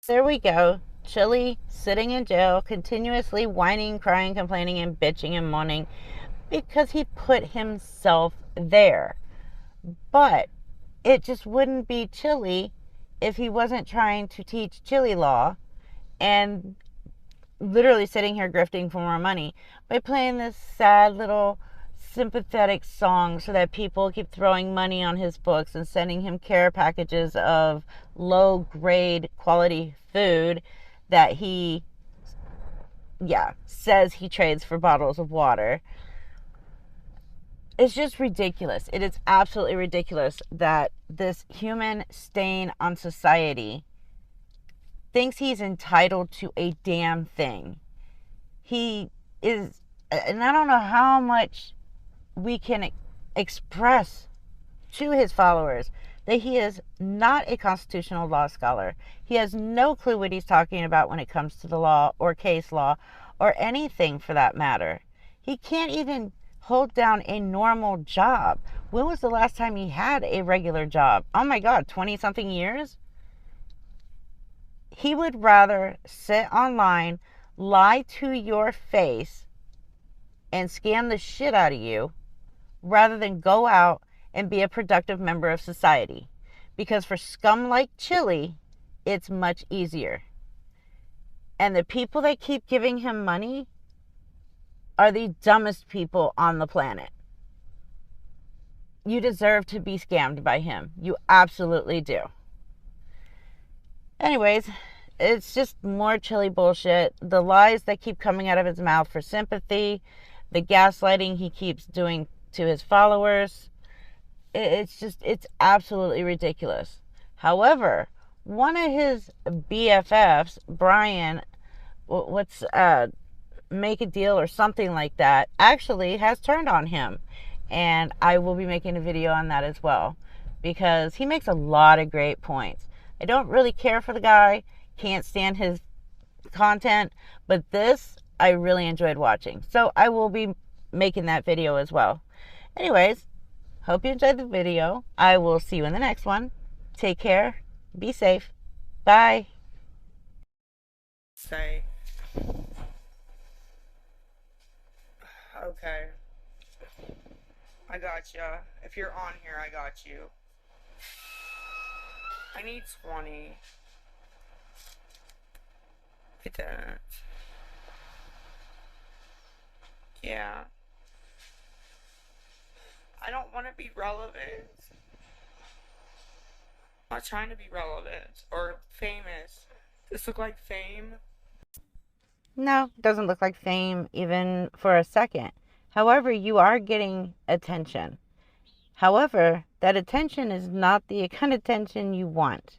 There we go. Chili sitting in jail, continuously whining, crying, complaining, and bitching and moaning because he put himself there. But it just wouldn't be Chili if he wasn't trying to teach Chili law and literally sitting here grifting for more money by playing this sad little sympathetic song so that people keep throwing money on his books and sending him care packages of low grade quality food that he says he trades for bottles of water. It's just ridiculous. It is absolutely ridiculous that this human stain on society thinks he's entitled to a damn thing. He is, and I don't know how much we can express to his followers that he is not a constitutional law scholar. He has no clue what he's talking about when it comes to the law or case law or anything for that matter. He can't even hold down a normal job. When was the last time he had a regular job? Oh my God, 20 something years? He would rather sit online, lie to your face, and scam the shit out of you rather than go out and be a productive member of society. Because for scum like Chili, it's much easier. And the people that keep giving him money are the dumbest people on the planet. You deserve to be scammed by him. You absolutely do. Anyways, it's just more Chili bullshit. The lies that keep coming out of his mouth for sympathy, the gaslighting he keeps doing to his followers. It's absolutely ridiculous. However, one of his BFFs, Brian, what's make a deal or something like that, actually has turned on him. And I will be making a video on that as well because he makes a lot of great points. I don't really care for the guy, can't stand his content, but this I really enjoyed watching. So I will be making that video as well. Anyways, hope you enjoyed the video. I will see you in the next one. Take care. Be safe. Bye. Say, okay, I got ya. If you're on here, I got you. I need 20. I didn't. Yeah. I don't want to be relevant. I'm not trying to be relevant or famous. Does this look like fame? No, doesn't look like fame even for a second. However, you are getting attention. However, that attention is not the kind of attention you want.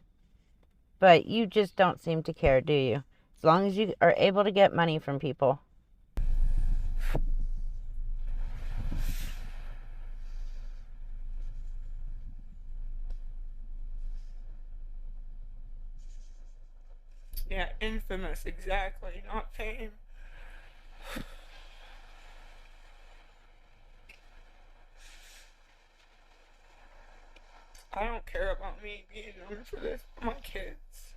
But you just don't seem to care, do you? As long as you are able to get money from people. Yeah, infamous, exactly, not fame. I don't care about me being known for this, my kids.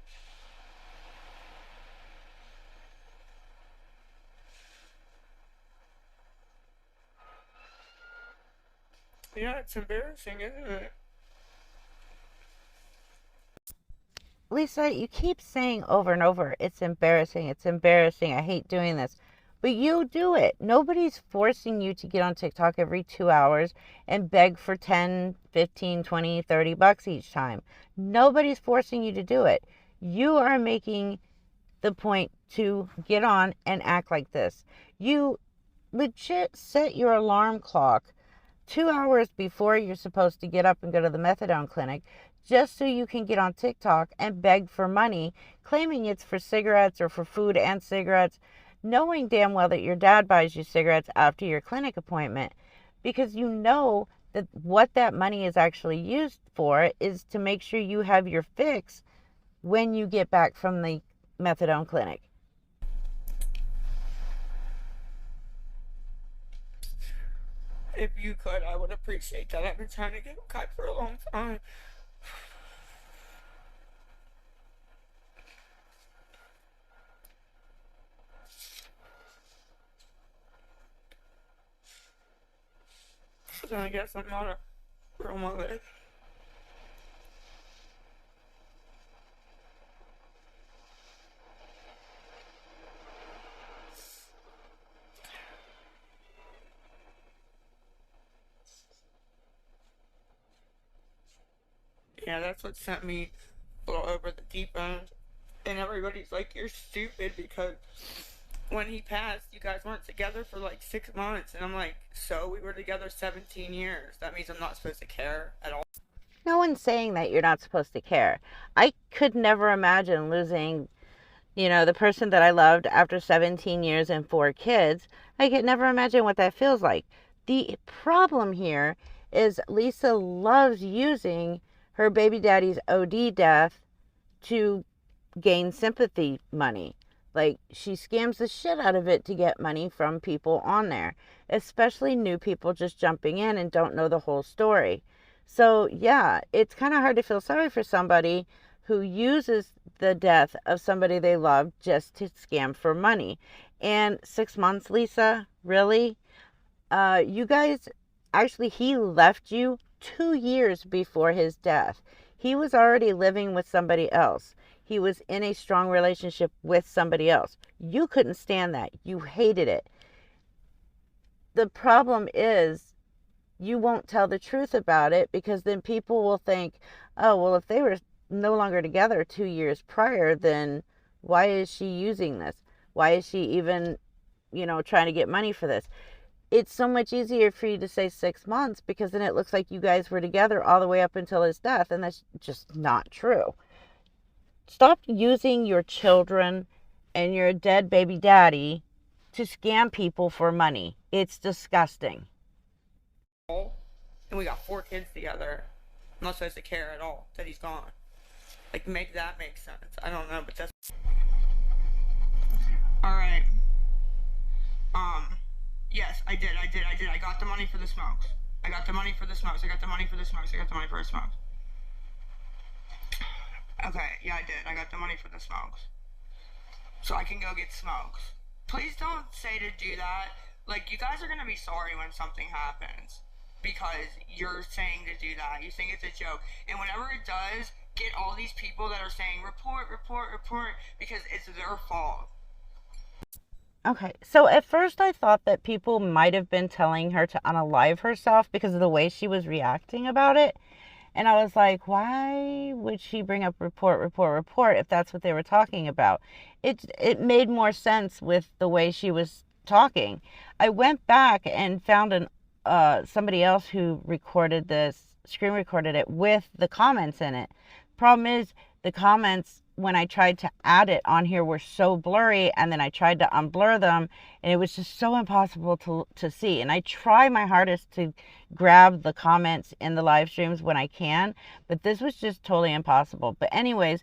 Yeah, it's embarrassing, isn't it? Lisa, you keep saying over and over, it's embarrassing, I hate doing this. But you do it. Nobody's forcing you to get on TikTok every 2 hours and beg for 10, 15, 20, 30 bucks each time. Nobody's forcing you to do it. You are making the point to get on and act like this. You legit set your alarm clock 2 hours before you're supposed to get up and go to the methadone clinic just so you can get on TikTok and beg for money, claiming it's for cigarettes or for food and cigarettes, knowing damn well that your dad buys you cigarettes after your clinic appointment, because you know that what that money is actually used for is to make sure you have your fix when you get back from the methadone clinic. If you could, I would appreciate that. I've been trying to get a cut for a long time. then I guess I'm not a real mother. Yeah, that's what sent me a little over the deep end. And everybody's like, you're stupid because when he passed, you guys weren't together for like 6 months. And I'm like, so we were together 17 years. That means I'm not supposed to care at all. No one's saying that you're not supposed to care. I could never imagine losing, the person that I loved after 17 years and 4 kids. I could never imagine what that feels like. The problem here is Lisa loves using her baby daddy's OD death to gain sympathy money. Like, she scams the shit out of it to get money from people on there, especially new people just jumping in and don't know the whole story. So, yeah, it's kind of hard to feel sorry for somebody who uses the death of somebody they love just to scam for money. And 6 months, Lisa, really? You guys, actually, he left you 2 years before his death. He was already living with somebody else. He was in a strong relationship with somebody else. You couldn't stand that. You hated it. The problem is you won't tell the truth about it, because then people will think, oh, well, if they were no longer together 2 years prior, then why is she using this? Why is she even, trying to get money for this? It's so much easier for you to say 6 months, because then it looks like you guys were together all the way up until his death, and that's just not true. Stop using your children and your dead baby daddy to scam people for money. It's disgusting. And we got 4 kids together. I'm not supposed to care at all that he's gone. Like, make that make sense. I don't know, but that's... Alright. Yes, I did. I got the money for the smokes. I got the money for the smokes. Okay, yeah, I did. I got the money for the smokes. So I can go get smokes. Please don't say to do that. Like, you guys are gonna be sorry when something happens, because you're saying to do that. You think it's a joke. And whenever it does, get all these people that are saying, report, because it's their fault. Okay, so at first I thought that people might have been telling her to unalive herself because of the way she was reacting about it. And I was like, why would she bring up report if that's what they were talking about? It made more sense with the way she was talking. I went back and found somebody else who recorded this, screen recorded it with the comments in it. Problem is, the comments, when I tried to add it on here, were so blurry, and then I tried to unblur them, and it was just so impossible to see. And I try my hardest to grab the comments in the live streams when I can, but this was just totally impossible. But anyways,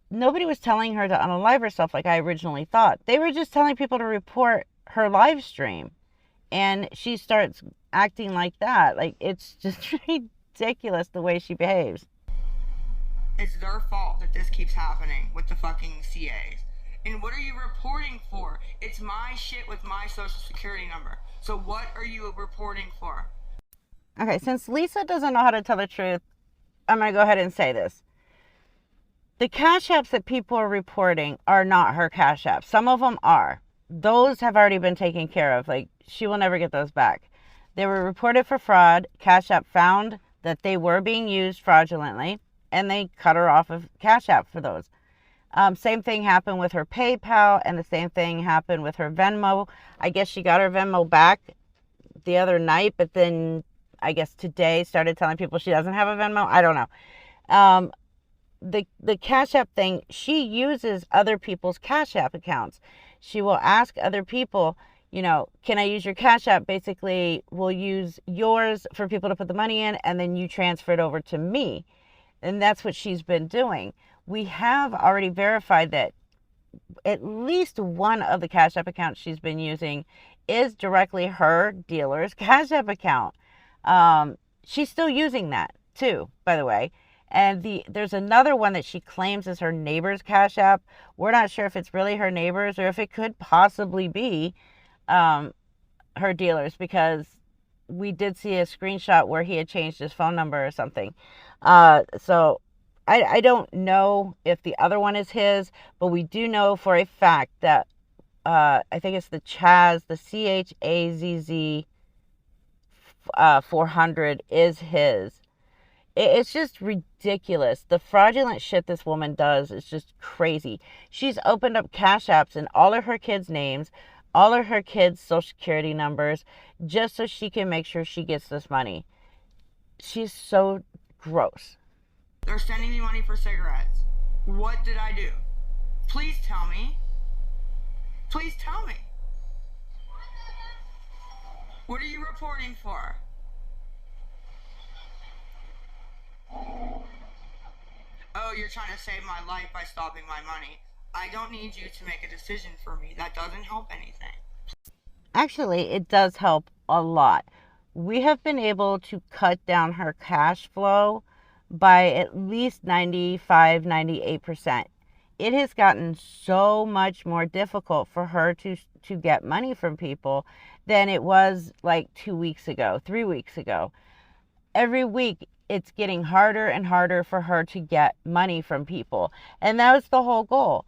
nobody was telling her to unalive herself like I originally thought. They were just telling people to report her live stream, and she starts acting like that. Like, it's just ridiculous the way she behaves. It's their fault that this keeps happening with the fucking CAs. And what are you reporting for? It's my shit with my social security number. So what are you reporting for? Okay, since Lisa doesn't know how to tell the truth, I'm going to go ahead and say this. The cash apps that people are reporting are not her cash apps. Some of them are. Those have already been taken care of. Like, she will never get those back. They were reported for fraud. Cash App found that they were being used fraudulently, and they cut her off of Cash App for those. Same thing happened with her PayPal, and the same thing happened with her Venmo. I guess she got her Venmo back the other night, but then I guess today started telling people she doesn't have a Venmo. I don't know. The Cash App thing, she uses other people's Cash App accounts. She will ask other people, can I use your Cash App? Basically, we'll use yours for people to put the money in, and then you transfer it over to me. And that's what she's been doing. We have already verified that at least one of the Cash App accounts she's been using is directly her dealer's Cash App account. She's still using that too, by the way. And there's another one that she claims is her neighbor's Cash App. We're not sure if it's really her neighbor's or if it could possibly be her dealer's, because we did see a screenshot where he had changed his phone number or something. So I don't know if the other one is his, but we do know for a fact that I think it's the Chaz, the CHAZZ 400 is his. It's just ridiculous. The fraudulent shit this woman does is just crazy. She's opened up cash apps in all of her kids' names, all of her kids' social security numbers, just so she can make sure she gets this money. She's so gross. They're sending me money for cigarettes. What did I do? Please tell me. Please tell me. What are you reporting for? Oh, you're trying to save my life by stopping my money. I don't need you to make a decision for me. That doesn't help anything. Actually, it does help a lot. We have been able to cut down her cash flow by at least 95, 98%. It has gotten so much more difficult for her to get money from people than it was like 2 weeks ago, 3 weeks ago. Every week it's getting harder and harder for her to get money from people. And that was the whole goal.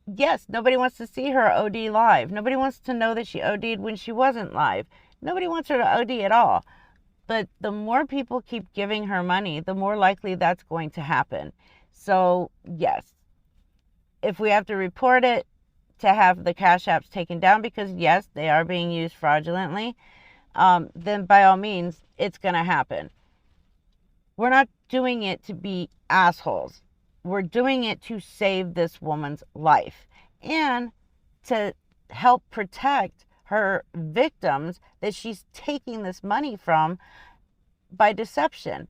Yes, nobody wants to see her OD live. Nobody wants to know that she OD'd when she wasn't live. Nobody wants her to OD at all. But the more people keep giving her money, the more likely that's going to happen. So, yes, if we have to report it to have the cash apps taken down, because yes, they are being used fraudulently, then by all means, it's going to happen. We're not doing it to be assholes. We're doing it to save this woman's life and to help protect her victims that she's taking this money from by deception.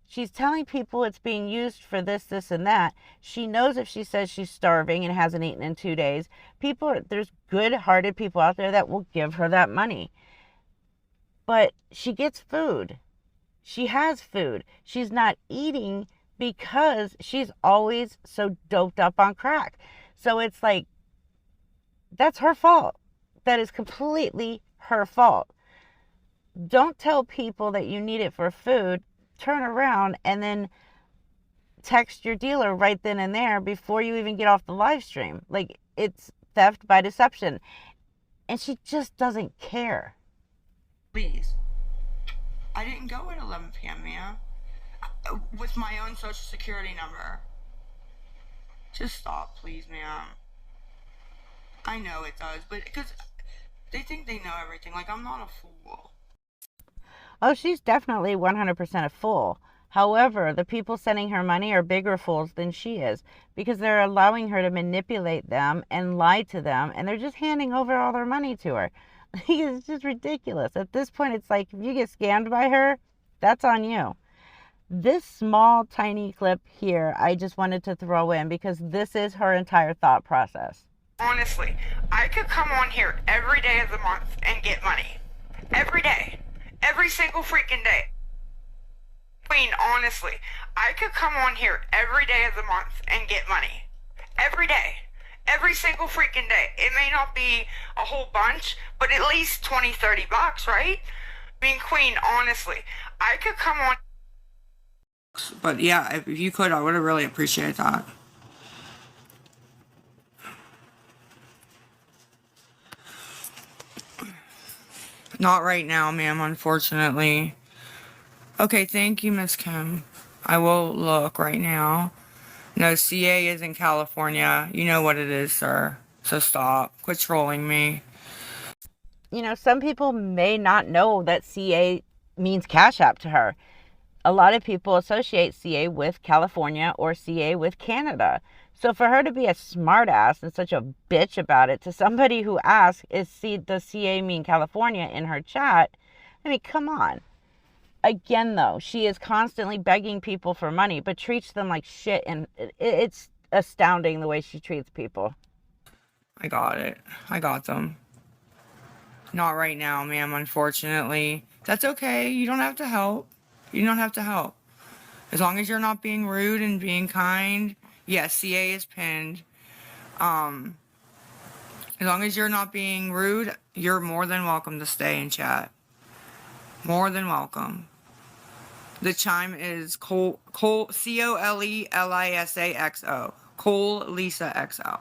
She's telling people it's being used for this, this, and that. She knows if she says she's starving and hasn't eaten in 2 days, there's good-hearted people out there that will give her that money. But she gets food. She has food. She's not eating because she's always so doped up on crack. So it's like, that's her fault. That is completely her fault. Don't tell people that you need it for food, turn around and then text your dealer right then and there before you even get off the live stream. Like, it's theft by deception. And she just doesn't care. Please. I didn't go at 11 p.m., ma'am. With my own social security number. Just stop, please, ma'am. I know it does, but because they think they know everything. Like, I'm not a fool. Oh, she's definitely 100% a fool. However, the people sending her money are bigger fools than she is because they're allowing her to manipulate them and lie to them, and they're just handing over all their money to her. It's just ridiculous. At this point, it's like if you get scammed by her, that's on you. This small, tiny clip here, I just wanted to throw in because this is her entire thought process. Honestly, I could come on here every day of the month and get money. Every day. Every single freaking day. Queen, honestly, I could come on here every day of the month and get money. Every day. Every single freaking day. It may not be a whole bunch, but at least 20, 30 bucks, right? I mean, Queen, honestly, I could come on. But yeah, if you could, I would have really appreciated that. Not right now, ma'am, unfortunately. Okay, thank you, Miss Kim. I will look right now. No, CA is in California. You know what it is, sir. So stop. Quit trolling me. You know, some people may not know that CA means Cash App to her. A lot of people associate CA with California or CA with Canada. So for her to be a smartass and such a bitch about it to somebody who asks, does CA mean California in her chat? I mean, come on. Again, though, she is constantly begging people for money, but treats them like shit. And it's astounding the way she treats people. I got it. I got them. Not right now, ma'am, unfortunately. That's okay. You don't have to help. You don't have to help. As long as you're not being rude and being kind. Yes, CA is pinned. As long as you're not being rude, you're more than welcome to stay and chat. More than welcome. The chime is Cole COLELISAXO. Cole Lisa XO.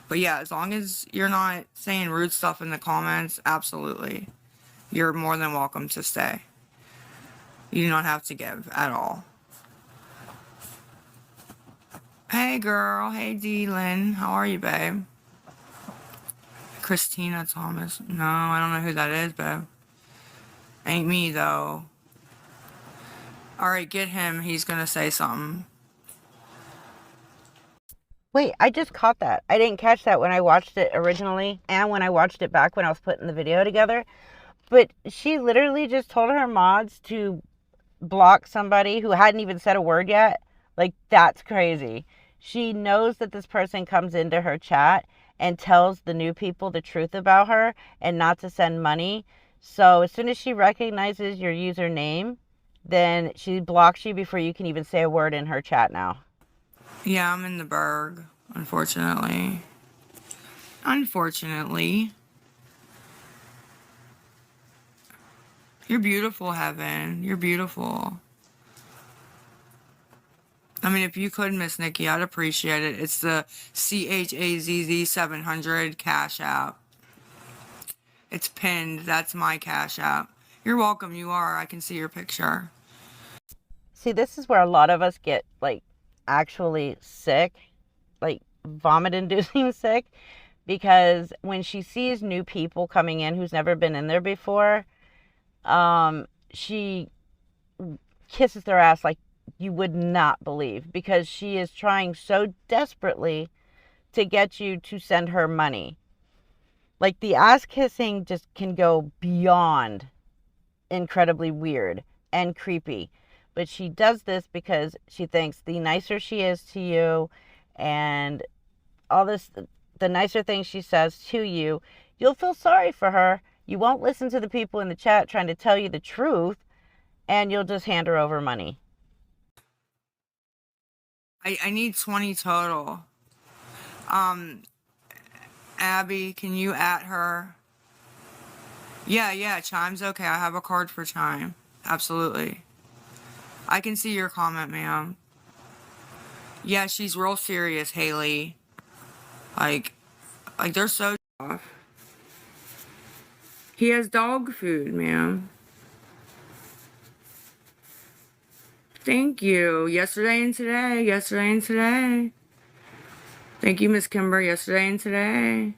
But yeah, as long as you're not saying rude stuff in the comments, absolutely. You're more than welcome to stay. You do not have to give at all. Hey girl, hey Dylan, how are you, babe? Christina Thomas. No, I don't know who that is, babe. Ain't me though. Alright, get him. He's gonna say something. Wait, I just caught that. I didn't catch that when I watched it originally and when I watched it back when I was putting the video together. But she literally just told her mods to block somebody who hadn't even said a word yet. Like, that's crazy. She knows that this person comes into her chat and tells the new people the truth about her and not to send money. So as soon as she recognizes your username, then she blocks you before you can even say a word in her chat now. Yeah, I'm in the Berg, unfortunately. Unfortunately. You're beautiful, Heaven. You're beautiful. I mean, if you could, Miss Nikki, I'd appreciate it. It's the CHAZZ 700 Cash App. It's pinned. That's my Cash App. You're welcome. You are. I can see your picture. See, this is where a lot of us get, like, actually sick, like vomit-inducing sick, because when she sees new people coming in who's never been in there before, she kisses their ass like you would not believe, because she is trying so desperately to get you to send her money. Like, the ass kissing just can go beyond incredibly weird and creepy. But she does this because she thinks the nicer she is to you and all this, the nicer things she says to you, you'll feel sorry for her. You won't listen to the people in the chat trying to tell you the truth, and you'll just hand her over money. I need 20 total. Abby, can you at her? Yeah, Chime's okay. I have a card for Chime. Absolutely. I can see your comment, ma'am. Yeah, she's real serious, Haley. Like they're so off. He has dog food, ma'am. Thank you. Yesterday and today. Yesterday and today. Thank you, Miss Kimber. Yesterday and today.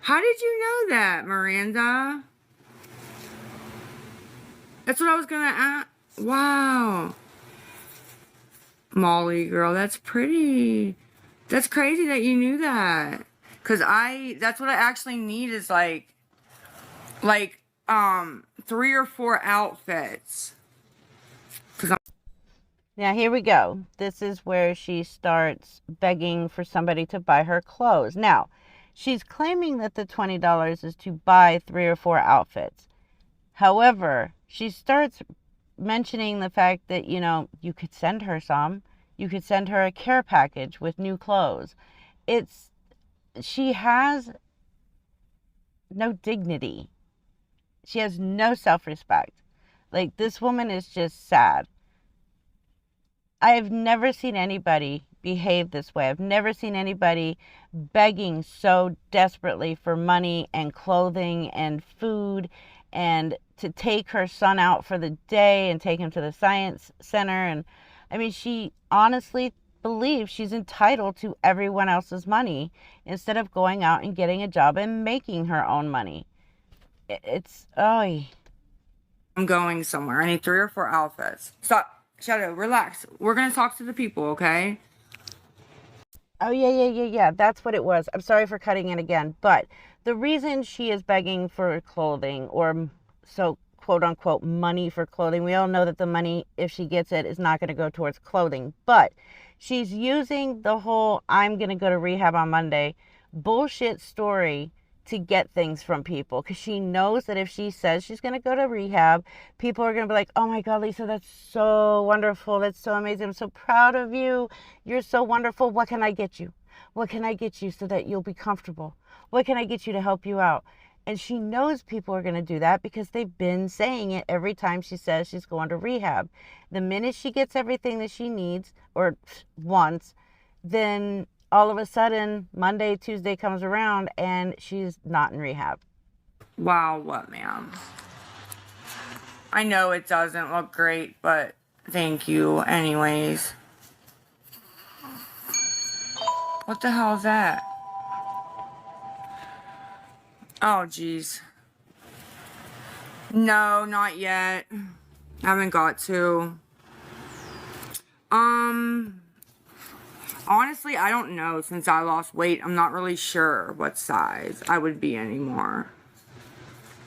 How did you know that, Miranda? That's what I was gonna ask. Wow. Molly, girl, that's pretty. That's crazy that you knew that. Cause that's what I actually need is like 3 or 4 outfits. Now, here we go. This is where she starts begging for somebody to buy her clothes. Now, she's claiming that the $20 is to buy 3 or 4 outfits. She starts mentioning the fact that, you could send her some. You could send her a care package with new clothes. She has no dignity. She has no self-respect. Like, this woman is just sad. I have never seen anybody behave this way. I've never seen anybody begging so desperately for money and clothing and food, and to take her son out for the day and take him to the science center. And I mean, she honestly believes she's entitled to everyone else's money instead of going out and getting a job and making her own money. I'm going somewhere. I need 3 or 4 outfits. Stop. Shadow, relax. We're gonna talk to the people, okay? Oh, yeah. That's what it was. I'm sorry for cutting in again. But the reason she is begging for clothing, or so quote unquote money for clothing, we all know that the money, if she gets it, is not going to go towards clothing. But she's using the whole I'm going to go to rehab on Monday bullshit story to get things from people, because she knows that if she says she's going to go to rehab, people are going to be like, oh my God, Lisa, that's so wonderful. That's so amazing. I'm so proud of you. You're so wonderful. What can I get you? What can I get you so that you'll be comfortable? What can I get you to help you out? And she knows people are going to do that because they've been saying it every time she says she's going to rehab. The minute she gets everything that she needs or wants, then all of a sudden Monday, Tuesday comes around and she's not in rehab. Wow, what, ma'am? I know it doesn't look great, but thank you anyways. What the hell is that? Oh, jeez. No, not yet. Haven't got to. Honestly, I don't know. Since I lost weight, I'm not really sure what size I would be anymore.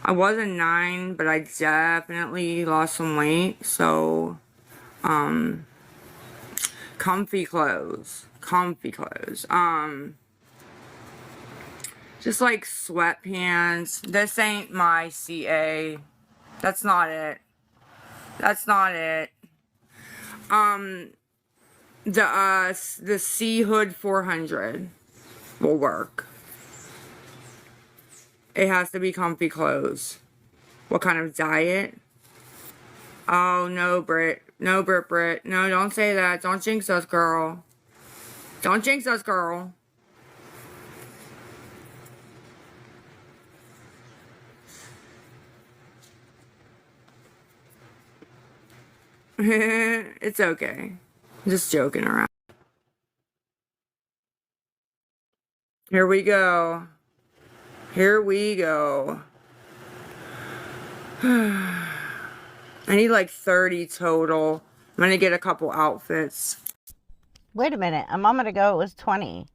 I was a 9, but I definitely lost some weight, so, comfy clothes. Just like sweatpants. This ain't my CA. That's not it. The C Hood 400 will work. It has to be comfy clothes. What kind of diet? Oh, no, Brit. No, Brit. No, don't say that. Don't jinx us, girl. Don't jinx us, girl. It's okay. I'm just joking around. Here we go. I need like 30 total. I'm gonna get a couple outfits. Wait a minute. A moment ago it was 20.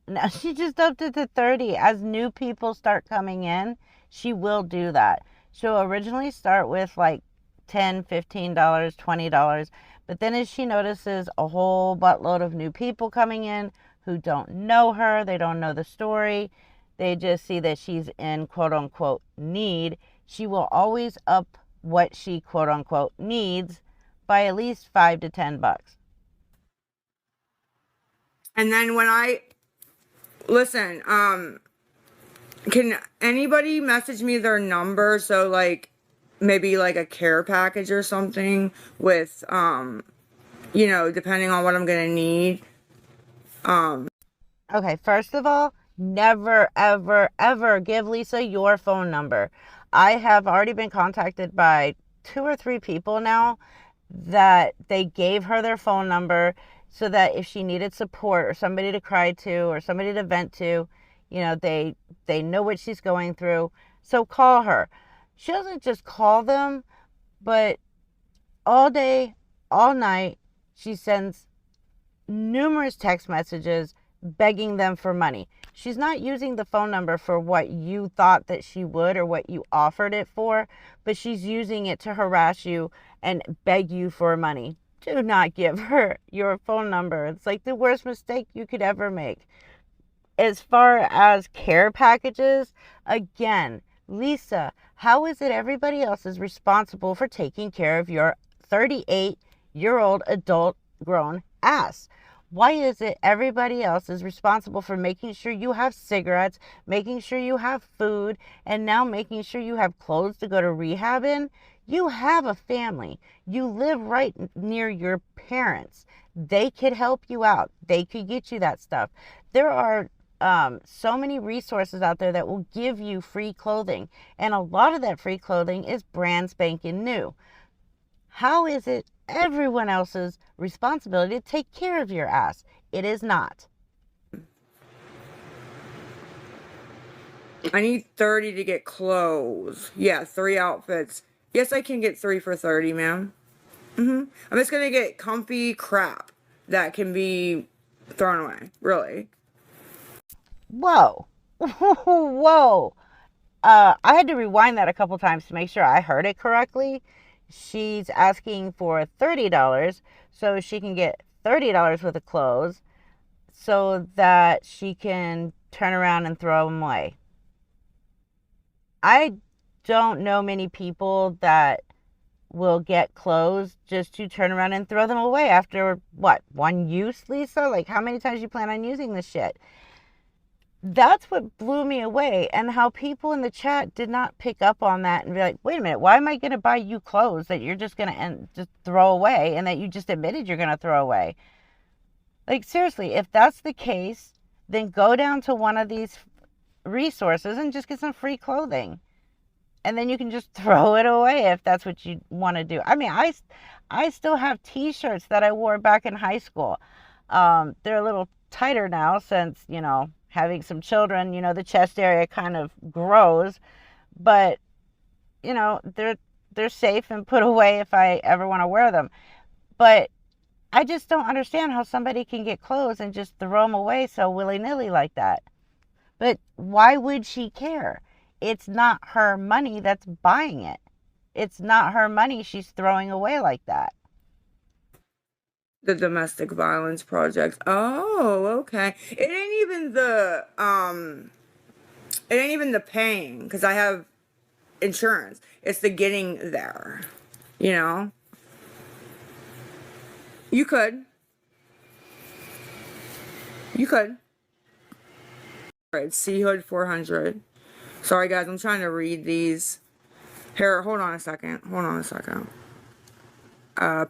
Now she just upped it to 30. As new people start coming in, she will do that. She'll originally start with like $10, $15, $20. But then as she notices a whole buttload of new people coming in who don't know her, they don't know the story, they just see that she's in quote unquote need, she will always up what she quote unquote needs by at least $5 to $10. And then when I listen, can anybody message me their number so like maybe like a care package or something with depending on what I'm gonna need. Okay, first of all, never, ever, ever give Lisa your phone number. I have already been contacted by 2 or 3 people now that they gave her their phone number so that if she needed support or somebody to cry to or somebody to vent to, they know what she's going through. So call her. She doesn't just call them, but all day, all night, she sends numerous text messages begging them for money. She's not using the phone number for what you thought that she would or what you offered it for, but she's using it to harass you and beg you for money. Do not give her your phone number. It's like the worst mistake you could ever make. As far as care packages, again, Lisa, how is it everybody else is responsible for taking care of your 38-year-old adult grown ass? Why is it everybody else is responsible for making sure you have cigarettes, making sure you have food, and now making sure you have clothes to go to rehab in? You have a family. You live right near your parents. They could help you out. They could get you that stuff. There are so many resources out there that will give you free clothing. And a lot of that free clothing is brand spanking new. How is it everyone else's responsibility to take care of your ass? It is not. I need 30 to get clothes. Yeah, 3 outfits. Yes, I can get 3 for 30, ma'am. I'm just gonna get comfy crap that can be thrown away. Really. Whoa. Whoa. I had to rewind that a couple times to make sure I heard it correctly. She's asking for $30 so she can get $30 worth of clothes so that she can turn around and throw them away. I don't know many people that will get clothes just to turn around and throw them away after what, one use, Lisa? Like, how many times you plan on using this shit? That's what blew me away, and how people in the chat did not pick up on that and be like, wait a minute, why am I going to buy you clothes that you're just going to just throw away and that you just admitted you're going to throw away? Like, seriously, if that's the case, then go down to one of these resources and just get some free clothing. And then you can just throw it away if that's what you want to do. I mean, I still have t-shirts that I wore back in high school. They're a little tighter now since, having some children, the chest area kind of grows, but they're safe and put away if I ever want to wear them. But I just don't understand how somebody can get clothes and just throw them away so willy-nilly like that. But why would she care? It's not her money that's buying it. It's not her money she's throwing away like that. The domestic violence project. Oh, okay. It ain't even the paying, because I have insurance. It's the getting there. You could. Alright, C Hood 400. Sorry guys, I'm trying to read these. Here, hold on a second.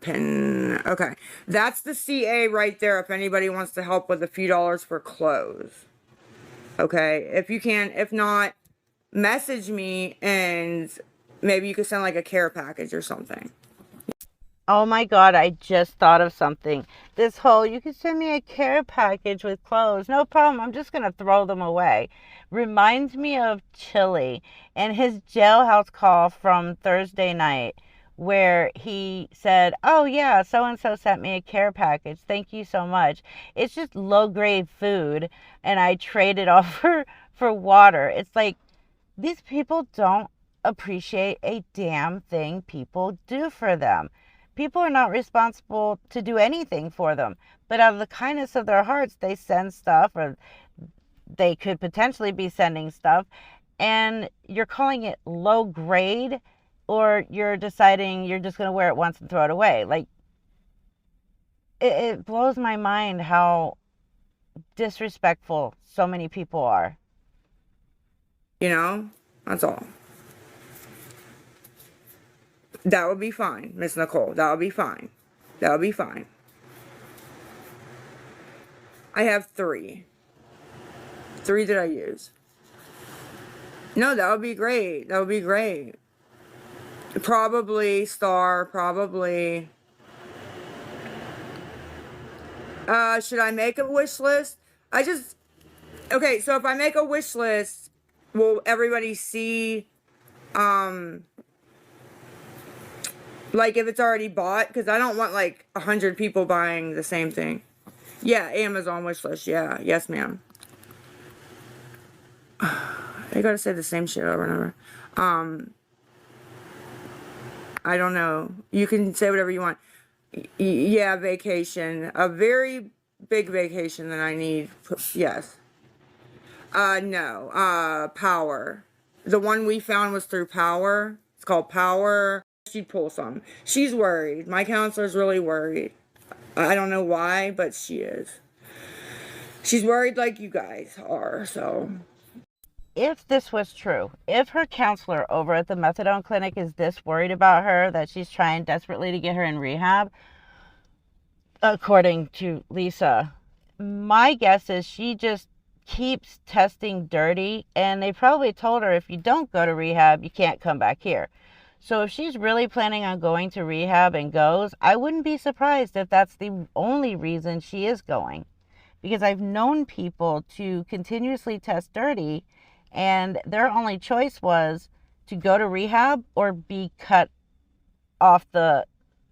Pin. Okay. That's the CA right there if anybody wants to help with a few dollars for clothes. Okay. If you can, if not, message me and maybe you could send like a care package or something. Oh my God, I just thought of something. This whole, you can send me a care package with clothes. No problem. I'm just going to throw them away. Reminds me of Chili and his jailhouse call from Thursday night, where he said, oh yeah, so-and-so sent me a care package. Thank you so much. It's just low-grade food, and I traded off for water. It's like, these people don't appreciate a damn thing people do for them. People are not responsible to do anything for them, but out of the kindness of their hearts, they send stuff, or they could potentially be sending stuff, and you're calling it low grade, or you're deciding you're just going to wear it once and throw it away. Like, it blows my mind how disrespectful so many people are. That's all. That would be fine, Miss Nicole. That would be fine. I have 3. 3 that I use. No, that would be great. Probably Star, probably. Should I make a wish list? Okay, so if I make a wish list, will everybody see, like if it's already bought? Because I don't want like 100 people buying the same thing. Yeah, Amazon wish list. Yeah, yes, ma'am. I gotta say the same shit over and over. I don't know. You can say whatever you want. Yeah, vacation. A very big vacation that I need. Yes. No. Power. The one we found was through Power. It's called Power. She'd pull some. She's worried. My counselor's really worried. I don't know why, but she is. She's worried like you guys are, so. If this was true, if her counselor over at the methadone clinic is this worried about her that she's trying desperately to get her in rehab, according to Lisa, my guess is she just keeps testing dirty, and they probably told her if you don't go to rehab, you can't come back here. So if she's really planning on going to rehab and goes, I wouldn't be surprised if that's the only reason she is going. Because I've known people to continuously test dirty, and their only choice was to go to rehab or be cut off the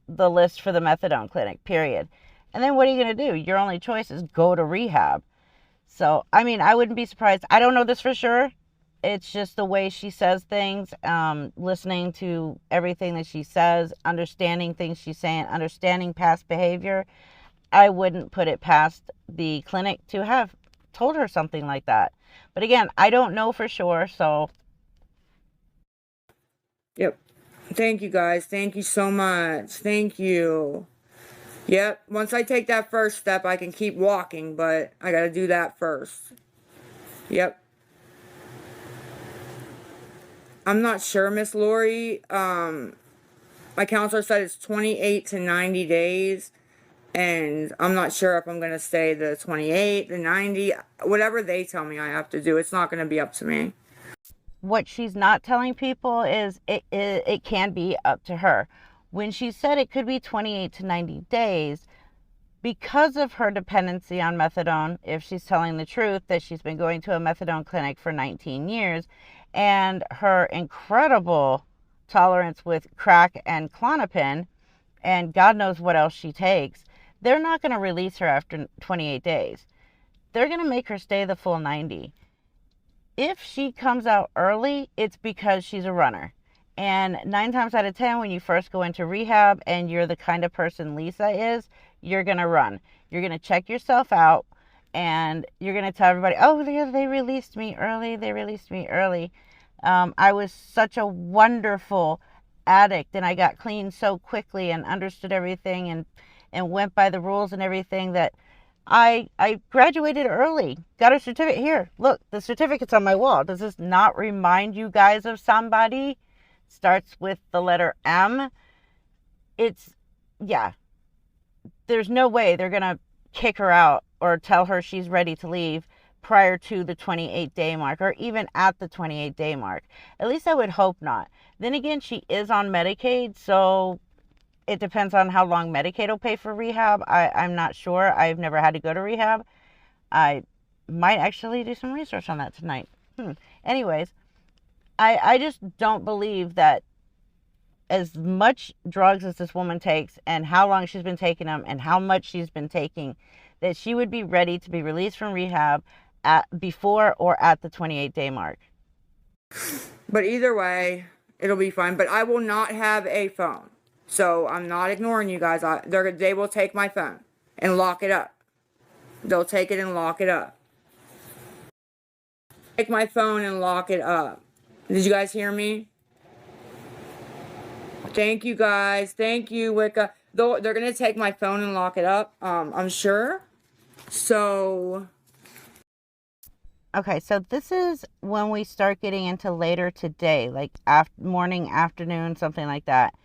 list for the methadone clinic, period. And then what are you going to do? Your only choice is go to rehab. So, I mean, I wouldn't be surprised. I don't know this for sure. It's just the way she says things, listening to everything that she says, understanding things she's saying, understanding past behavior. I wouldn't put it past the clinic to have told her something like that. But again, I don't know for sure, so. Yep. Thank you, guys. Thank you so much. Thank you. Yep. Once I take that first step, I can keep walking, but I got to do that first. Yep. I'm not sure, Miss Lori. My counselor said it's 28 to 90 days. And I'm not sure if I'm going to stay the 28, the 90, whatever they tell me I have to do. It's not going to be up to me. What she's not telling people is it can be up to her. When she said it could be 28 to 90 days, because of her dependency on methadone, if she's telling the truth, that she's been going to a methadone clinic for 19 years, and her incredible tolerance with crack and Klonopin, and God knows what else she takes, they're not going to release her after 28 days. They're going to make her stay the full 90. If she comes out early, it's because she's a runner. And 9 times out of 10, when you first go into rehab and you're the kind of person Lisa is, you're going to run. You're going to check yourself out and you're going to tell everybody, oh, they released me early. They released me early. I was such a wonderful addict and I got clean so quickly and understood everything and went by the rules and everything that I graduated early, got a certificate. Here, look, the certificate's on my wall. Does this not remind you guys of somebody? Starts with the letter M. It's, yeah, there's no way they're going to kick her out or tell her she's ready to leave prior to the 28-day mark or even at the 28-day mark. At least I would hope not. Then again, she is on Medicaid, so it depends on how long Medicaid will pay for rehab. I'm not sure. I've never had to go to rehab. I might actually do some research on that tonight. Anyways, I just don't believe that as much drugs as this woman takes and how long she's been taking them and how much she's been taking, that she would be ready to be released from rehab before or at the 28-day mark. But either way, it'll be fine. But I will not have a phone. So I'm not ignoring you guys. They will take my phone and lock it up. They'll take it and lock it up. Take my phone and lock it up. Did you guys hear me? Thank you guys. Thank you, Wicca. They're going to take my phone and lock it up, I'm sure. So... Okay, so this is when we start getting into later today, like morning, afternoon, something like that.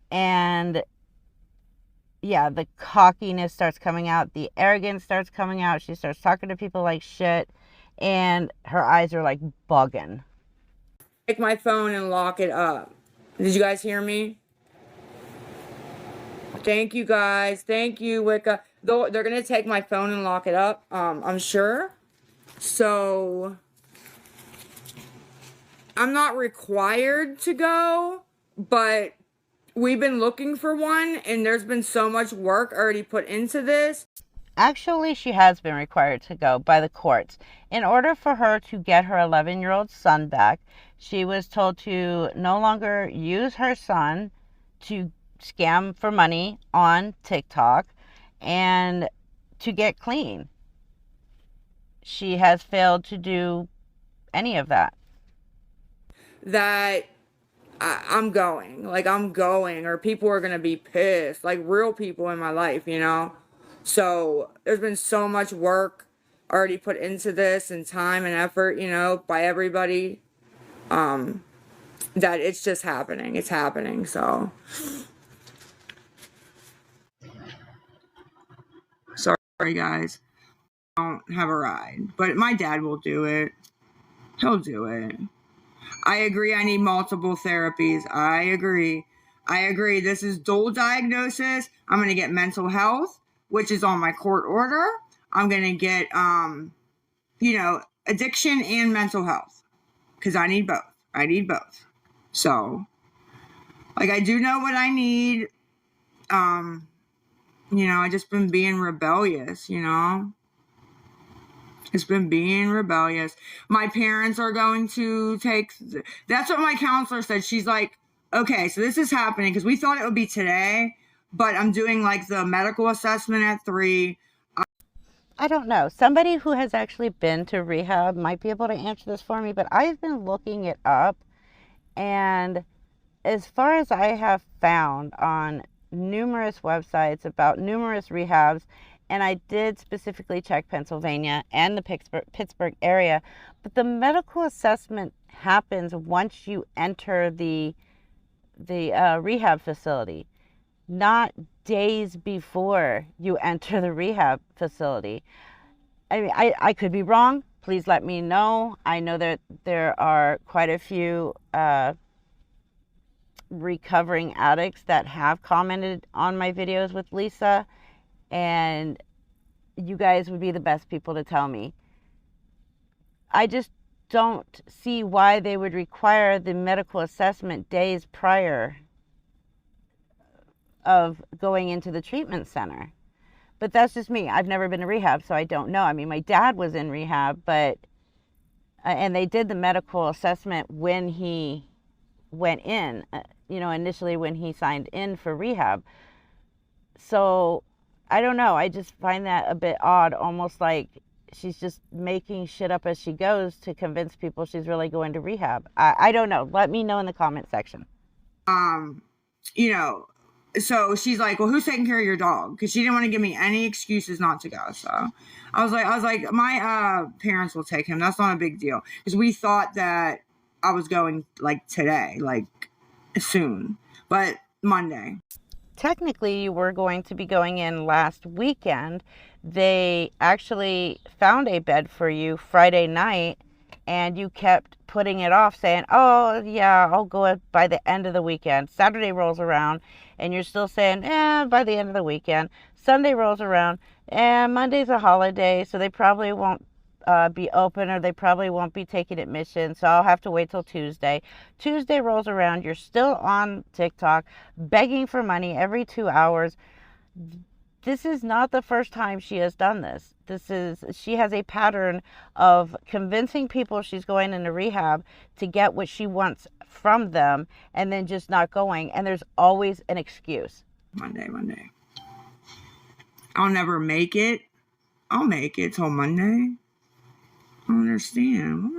And yeah, the cockiness starts coming out. The arrogance starts coming out. She starts talking to people like shit. And her eyes are like bugging. Take my phone and lock it up. Did you guys hear me? Thank you guys. Thank you, Wicca. They're going to take my phone and lock it up, I'm sure. So, I'm not required to go, but we've been looking for one, and there's been so much work already put into this. Actually, she has been required to go by the courts. In order for her to get her 11-year-old son back, she was told to no longer use her son to scam for money on TikTok and to get clean. She has failed to do any of that. That I'm going, or people are going to be pissed, like real people in my life, you know? So there's been so much work already put into this and time and effort, you know, by everybody, that it's just happening. It's happening, so. Sorry, guys. I don't have a ride, but my dad will do it. He'll do it. I agree. I need multiple therapies. I agree. This is dual diagnosis. I'm going to get mental health, which is on my court order. I'm going to get, addiction and mental health because I need both. So, I do know what I need. I just been being rebellious, It's been being rebellious. My parents are going to that's what my counselor said. She's like, okay, so this is happening because we thought it would be today, but I'm doing the medical assessment at 3. I don't know. Somebody who has actually been to rehab might be able to answer this for me, but I've been looking it up. And as far as I have found on numerous websites about numerous rehabs and I did specifically check Pennsylvania and the Pittsburgh area, but the medical assessment happens once you enter the rehab facility, not days before you enter the rehab facility. I mean, I could be wrong. Please let me know. I know that there are quite a few recovering addicts that have commented on my videos with Lisa, and you guys would be the best people to tell me. I just don't see why they would require the medical assessment days prior of going into the treatment center. But that's just me. I've never been to rehab, so I don't know. I mean, my dad was in rehab, but and they did the medical assessment when he went in, initially when he signed in for rehab. So I don't know. I just find that a bit odd, almost like she's just making shit up as she goes to convince people she's really going to rehab. I don't know. Let me know in the comment section. So she's like, well, who's taking care of your dog? Because she didn't want to give me any excuses not to go. So I was like, my parents will take him. That's not a big deal. Because we thought that I was going like today, like soon, but Monday. Technically, you were going to be going in last weekend. They actually found a bed for you Friday night, and you kept putting it off, saying, oh, yeah, I'll go by the end of the weekend. Saturday rolls around, and you're still saying, by the end of the weekend. Sunday rolls around, and Monday's a holiday, so they probably won't be open, or they probably won't be taking admission, so I'll have to wait till Tuesday. Tuesday rolls around, you're still on TikTok, begging for money every 2 hours. This is not the first time she has done this. She has a pattern of convincing people she's going into rehab to get what she wants from them, and then just not going, and there's always an excuse. Monday. I'll never make it. I'll make it till Monday. I don't understand.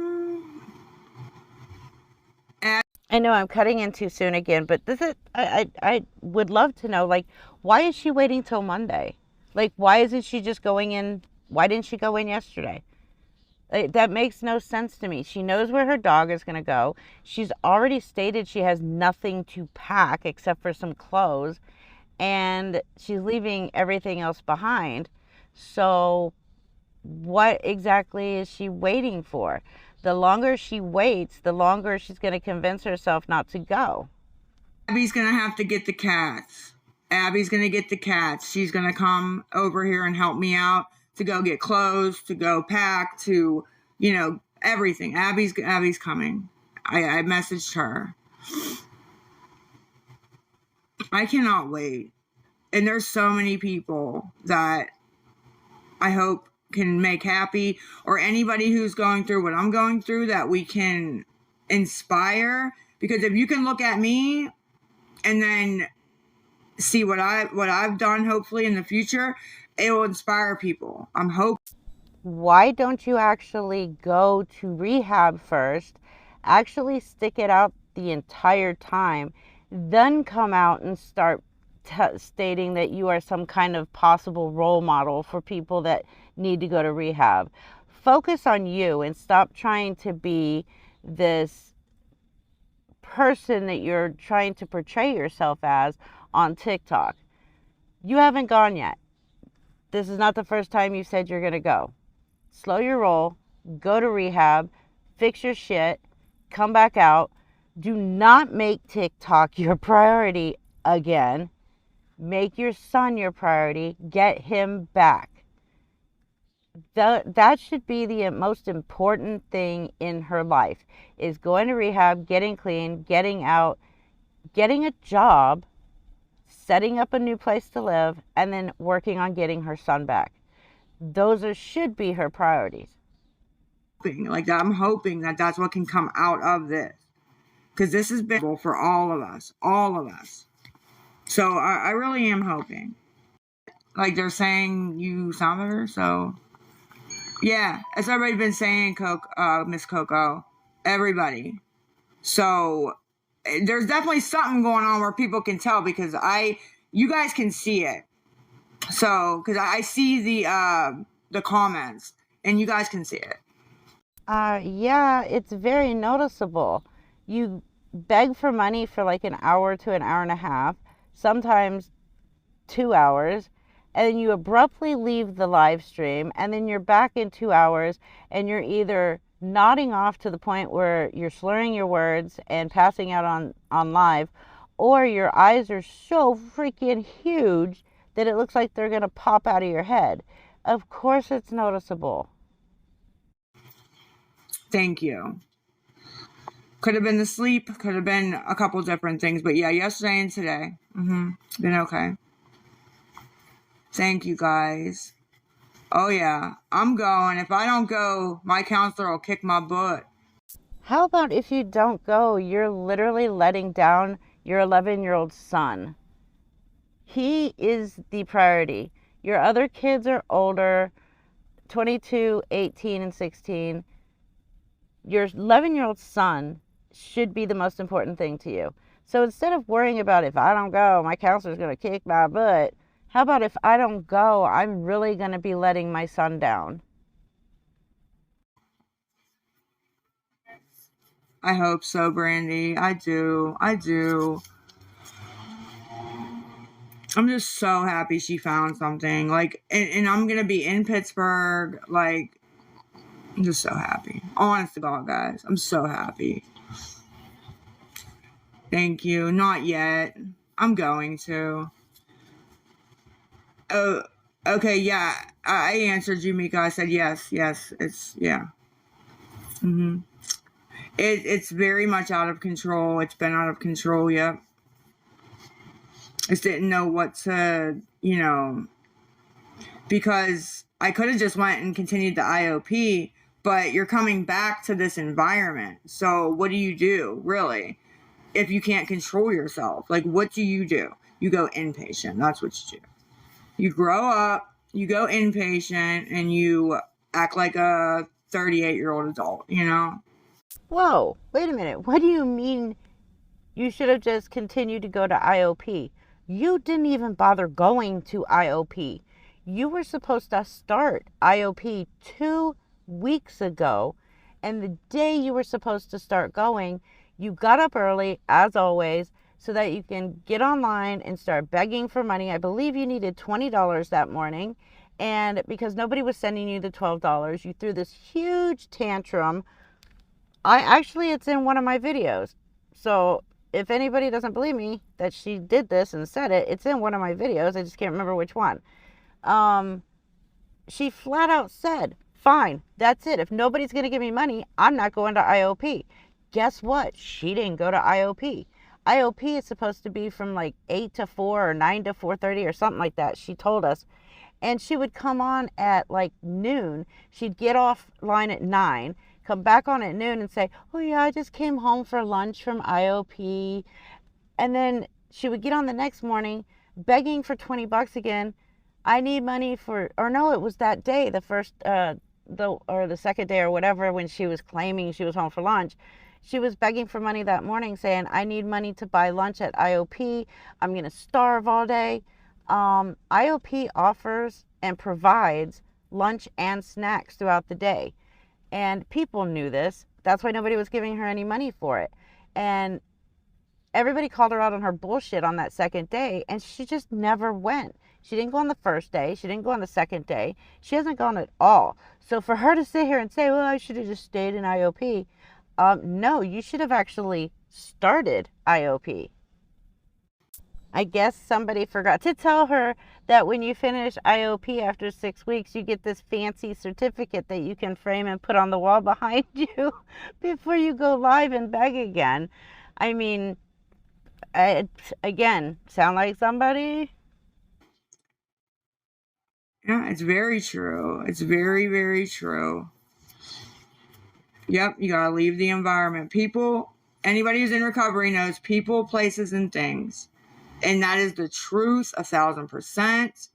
I know I'm cutting in too soon again, but I would love to know, like, why is she waiting till Monday? Like, why isn't she just going in? Why didn't she go in yesterday? That makes no sense to me. She knows where her dog is going to go. She's already stated she has nothing to pack except for some clothes, and she's leaving everything else behind. So what exactly is she waiting for? The longer she waits, the longer she's going to convince herself not to go. Abby's going to have to get the cats. Abby's going to get the cats. She's going to come over here and help me out to go get clothes, to go pack, to, everything. Abby's coming. I messaged her. I cannot wait. And there's so many people that I hope can make happy, or anybody who's going through what I'm going through, that we can inspire. Because if you can look at me and then see what I've done, hopefully in the future, it will inspire people. I'm hoping. Why don't you actually go to rehab first, actually stick it out the entire time, then come out and start stating that you are some kind of possible role model for people that need to go to rehab? Focus on you and stop trying to be this person that you're trying to portray yourself as on TikTok. You haven't gone yet. This is not the first time you said you're going to go. Slow your roll, go to rehab, fix your shit, come back out. Do not make TikTok your priority again. Make your son your priority. Get him back. That should be the most important thing in her life, is going to rehab, getting clean, getting out, getting a job, setting up a new place to live, and then working on getting her son back. Those should be her priorities. I'm hoping that that's what can come out of this, because this has been for all of us. So I really am hoping. Like they're saying, you sound better. So yeah, as everybody's been saying, Miss Coco, everybody. So there's definitely something going on where people can tell, because you guys can see it. So, because I see the comments, and you guys can see it. Yeah, it's very noticeable. You beg for money for like an hour to an hour and a half, sometimes 2 hours, and then you abruptly leave the live stream, and then you're back in 2 hours, and you're either nodding off to the point where you're slurring your words and passing out on live, or your eyes are so freaking huge that it looks like they're gonna pop out of your head. Of course, it's noticeable. Thank you. Could have been the sleep, could have been a couple different things, but yeah, yesterday and today, been okay. Thank you guys. Oh yeah, I'm going. If I don't go, my counselor will kick my butt. How about if you don't go, you're literally letting down your 11-year-old son. He is the priority. Your other kids are older, 22, 18, and 16. Your 11-year-old son should be the most important thing to you. So instead of worrying about if I don't go, my counselor's going to kick my butt, how about if I don't go, I'm really going to be letting my son down? I hope so, Brandy. I do. I'm just so happy she found something. Like, and I'm gonna be in Pittsburgh. Like, I'm just so happy. Honest to God, guys, I'm so happy. Thank you. Not yet. I'm going to. Oh, okay. Yeah, I answered you, Mika. I said yes. It's yeah. It's very much out of control. It's been out of control. Yep. I just didn't know what to, because I could have just went and continued the IOP, but you're coming back to this environment. So what do, really, if you can't control yourself? Like, what do? You go inpatient. That's what you do. You grow up, you go inpatient, and you act like a 38-year-old adult. Whoa, wait a minute. What do you mean you should have just continued to go to IOP? You didn't even bother going to IOP. You were supposed to start IOP 2 weeks ago, and the day you were supposed to start going, you got up early, as always, so that you can get online and start begging for money. I believe you needed $20 that morning, and because nobody was sending you the $12, you threw this huge tantrum. It's in one of my videos. So if anybody doesn't believe me that she did this and said it, it's in one of my videos. I just can't remember which one. She flat out said, fine, that's it. If nobody's going to give me money, I'm not going to IOP. Guess what? She didn't go to IOP. IOP is supposed to be from like 8 to 4 or 9 to 4:30 or something like that. She told us. And she would come on at like noon. She'd get offline at 9, come back on at noon and say, oh yeah, I just came home for lunch from IOP. And then she would get on the next morning begging for $20 again. I need money for, or no, it was that day, the first, the second day or whatever, when she was claiming she was home for lunch. She was begging for money that morning saying, I need money to buy lunch at IOP. I'm going to starve all day. IOP offers and provides lunch and snacks throughout the day. And people knew this. That's why nobody was giving her any money for it. And everybody called her out on her bullshit on that second day, and she just never went. She didn't go on the first day. She didn't go on the second day. She hasn't gone at all. So for her to sit here and say, well, I should have just stayed in IOP. No, you should have actually started IOP. I guess somebody forgot to tell her that when you finish IOP after 6 weeks, you get this fancy certificate that you can frame and put on the wall behind you before you go live and beg again. I mean, again, sound like somebody? Yeah, it's very true. It's very, very true. Yep, you gotta leave the environment. People, anybody who's in recovery knows people, places, and things. And that is the truth, 1,000%.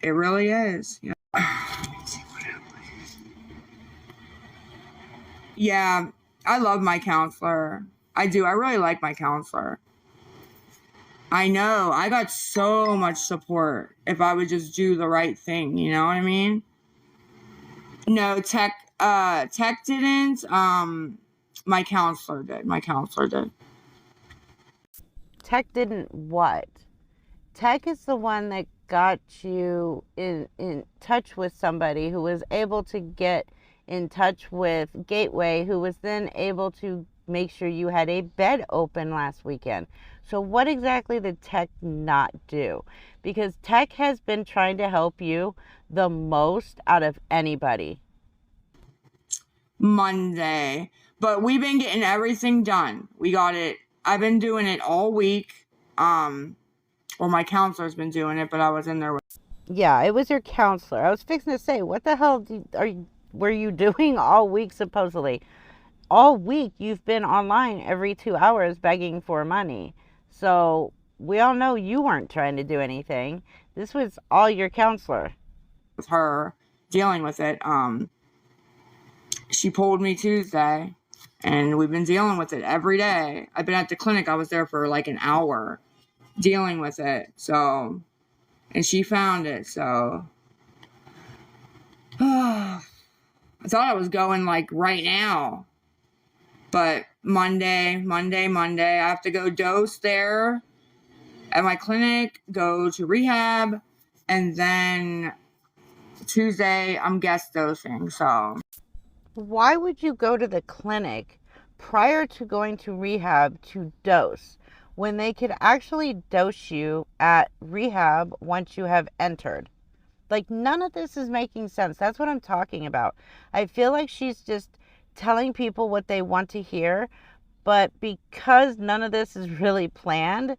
It really is. Yeah, I love my counselor. I do. I really like my counselor. I know. I got so much support if I would just do the right thing, you know what I mean? No, tech didn't. My counselor did. My counselor did. Tech didn't what? Tech is the one that got you in touch with somebody who was able to get in touch with Gateway, who was then able to make sure you had a bed open last weekend. So what exactly did Tech not do? Because Tech has been trying to help you the most out of anybody. Monday. But we've been getting everything done. We got it. I've been doing it all week. Well, my counselor's been doing it, but I was in there with. Yeah, it was your counselor. I was fixing to say, what the hell were you doing all week supposedly? All week you've been online every 2 hours begging for money. So we all know you weren't trying to do anything. This was all your counselor. With her dealing with it. She pulled me Tuesday, and we've been dealing with it every day. I've been at the clinic. I was there for like an hour dealing with it. So, and she found it. So, I thought I was going like right now. But Monday, I have to go dose there at my clinic, go to rehab, and then Tuesday I'm guest dosing. So Why would you go to the clinic prior to going to rehab to dose when they could actually dose you at rehab once you have entered? Like, none of this is making sense. That's what I'm talking about. I feel like she's just telling people what they want to hear, but because none of this is really planned,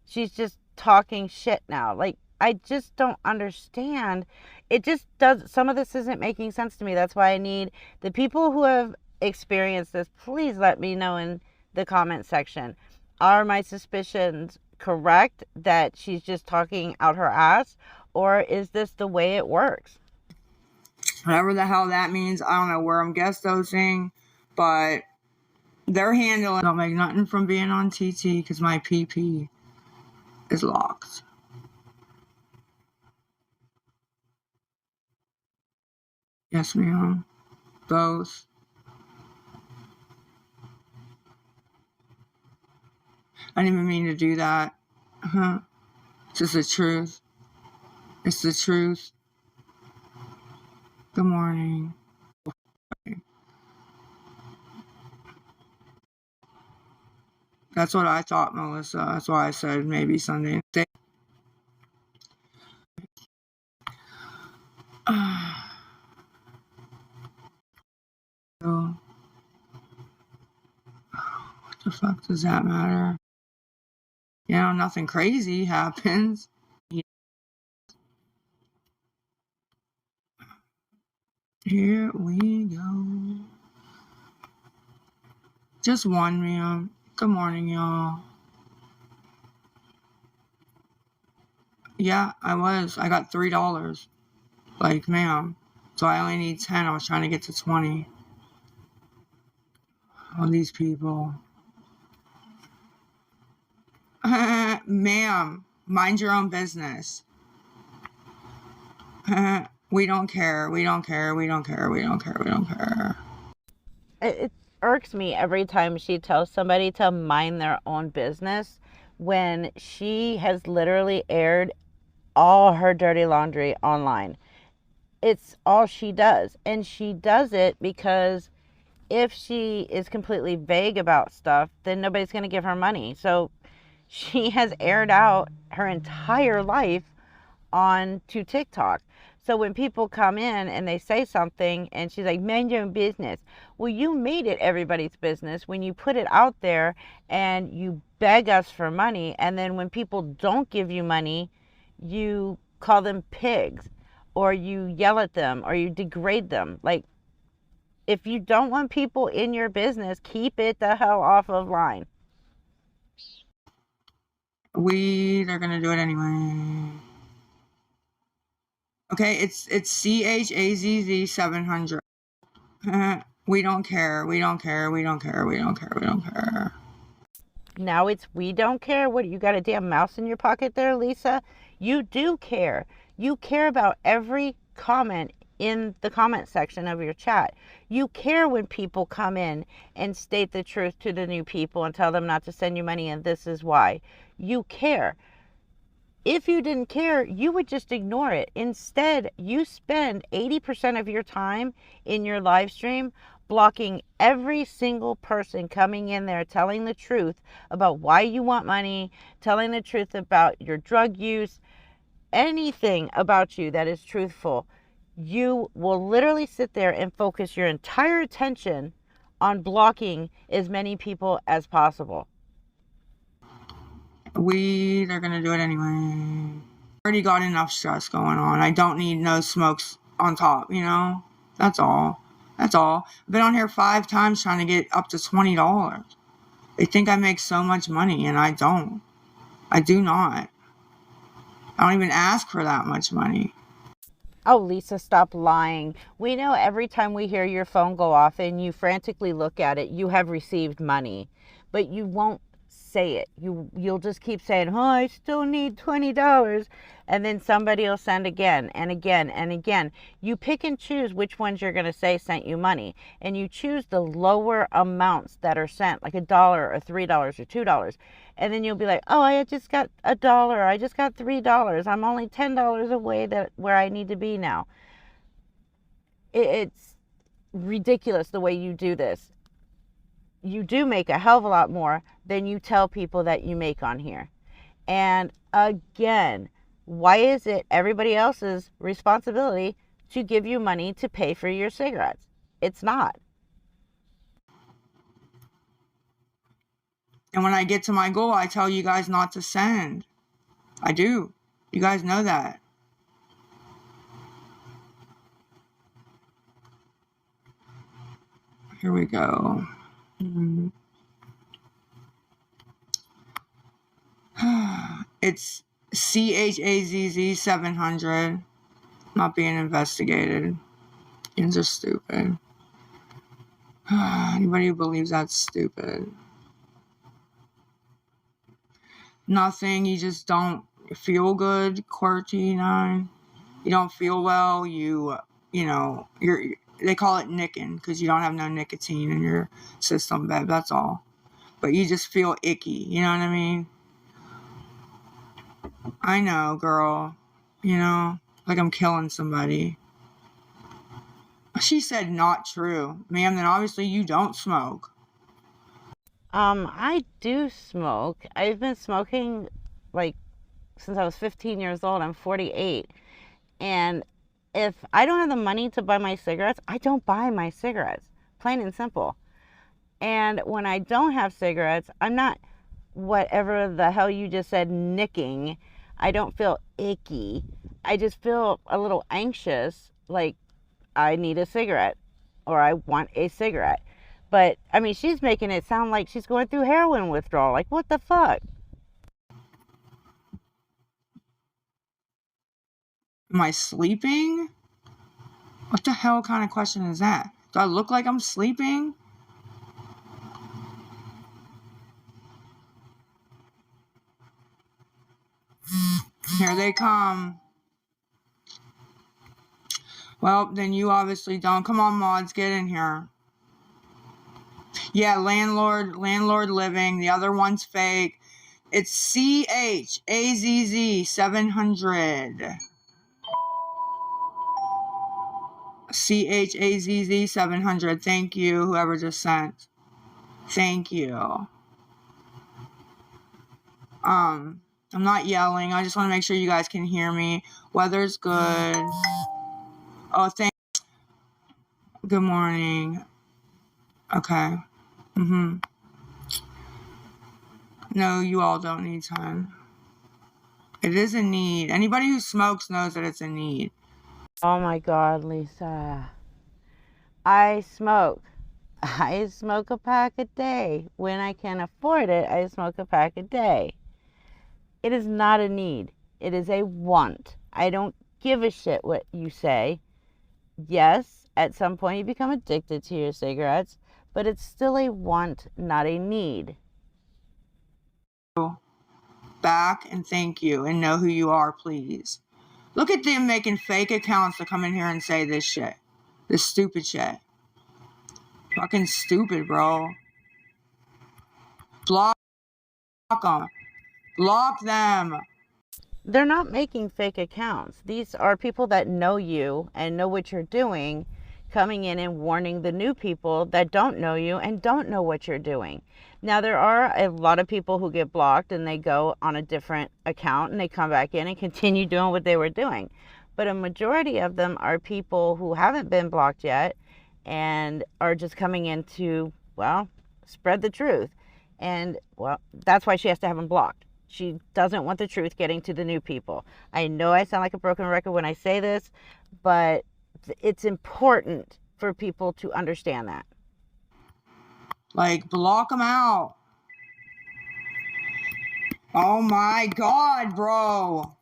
she's just talking shit now. Like, I just don't understand. It just does, some of this isn't making sense to me. That's why I need the people who have experienced this, please let me know in the comment section. Are my suspicions correct that she's just talking out her ass, or is this the way it works? whatever the hell that means, I don't know where I'm guest dosing, but they're handling. Don't make nothing from being on TT because my PP is locked. Yes, ma'am. Both. I didn't even mean to do that. It's just the truth. It's the truth. Good morning. That's what I thought, Melissa. That's why I said maybe Sunday. So, what the fuck does that matter? You know, nothing crazy happens. Here we go. Just one, ma'am. Good morning, y'all. Yeah, I was. I got $3. Like, ma'am. So I only need 10. I was trying to get to 20. Oh, these people. Ma'am, mind your own business. We don't care. We don't care. We don't care. We don't care. We don't care. It irks me every time she tells somebody to mind their own business when she has literally aired all her dirty laundry online. It's all she does. And she does it because if she is completely vague about stuff, then nobody's going to give her money. So she has aired out her entire life onto TikTok. So when people come in and they say something and she's like, mind your own business. Well, you made it everybody's business when you put it out there and you beg us for money. And then when people don't give you money, you call them pigs or you yell at them or you degrade them. Like, if you don't want people in your business, keep it the hell off of line. They're gonna do it anyway. Okay, it's CHAZZ 700. We don't care. We don't care. We don't care. We don't care. We don't care. Now it's we don't care. What, you got a damn mouse in your pocket there, Lisa? You do care. You care about every comment in the comment section of your chat. You care when people come in and state the truth to the new people and tell them not to send you money and this is why. You care. If you didn't care, you would just ignore it. Instead, you spend 80% of your time in your live stream blocking every single person coming in there telling the truth about why you want money, telling the truth about your drug use, anything about you that is truthful. You will literally sit there and focus your entire attention on blocking as many people as possible. They're gonna do it anyway. Already got enough stress going on. I don't need no smokes on top, you know? That's all. That's all. I've been on here 5 times trying to get up to $20. They think I make so much money, and I don't. I do not. I don't even ask for that much money. Oh, Lisa, stop lying. We know every time we hear your phone go off and you frantically look at it, you have received money. But you won't say it. You'll just keep saying, "Oh, I still need $20." And then somebody will send again and again and again. You pick and choose which ones you're going to say sent you money. And you choose the lower amounts that are sent, like $1 or $3 or $2. And then you'll be like, "Oh, I just got $1. I just got $3. I'm only $10 away that where I need to be now." It's ridiculous the way you do this. You do make a hell of a lot more than you tell people that you make on here. And again, why is it everybody else's responsibility to give you money to pay for your cigarettes? It's not. And when I get to my goal, I tell you guys not to send. I do. You guys know that. Here we go. It's CHAZZ 700. Not being investigated. You're just stupid. Anybody who believes that's stupid. Nothing. You just don't feel good. QWERTY 9. You don't feel well. They call it nicking because you don't have no nicotine in your system, babe. That's all. But you just feel icky. You know what I mean? I know, girl. Like I'm killing somebody. She said not true. Ma'am, then obviously you don't smoke. I do smoke. I've been smoking like since I was 15 years old. I'm 48. And if I don't have the money to buy my cigarettes, I don't buy my cigarettes. Plain and simple. And when I don't have cigarettes, I'm not whatever the hell you just said, nicking. I don't feel icky. I just feel a little anxious, like I need a cigarette or I want a cigarette. But I mean, she's making it sound like she's going through heroin withdrawal. Like, what the fuck? Am I sleeping? What the hell kind of question is that? Do I look like I'm sleeping? Here they come. Well, then you obviously don't. Come on, mods, get in here. Yeah, landlord living. The other one's fake. It's CHAZZ 700. CHAZZ 700. Thank you, whoever just sent. Thank you. I'm not yelling. I just want to make sure you guys can hear me. Weather's good. Oh, thanks. Good morning. Okay. No, you all don't need time. It is a need. Anybody who smokes knows that it's a need. Oh my God, Lisa. I smoke. I smoke a pack a day. When I can afford it, I smoke a pack a day. It is not a need. It is a want. I don't give a shit what you say. Yes, at some point you become addicted to your cigarettes, but it's still a want, not a need. back and thank you and know who you are, please. Look at them making fake accounts to come in here and say this shit. This stupid shit. Fucking stupid, bro. Block them. Block them. They're not making fake accounts. These are people that know you and know what you're doing, coming in and warning the new people that don't know you and don't know what you're doing. Now, there are a lot of people who get blocked and they go on a different account and they come back in and continue doing what they were doing. But a majority of them are people who haven't been blocked yet and are just coming in to, well, spread the truth. And, well, that's why she has to have them blocked. She doesn't want the truth getting to the new people. I know I sound like a broken record when I say this, but it's important for people to understand that. Like, block them out. Oh my God, bro.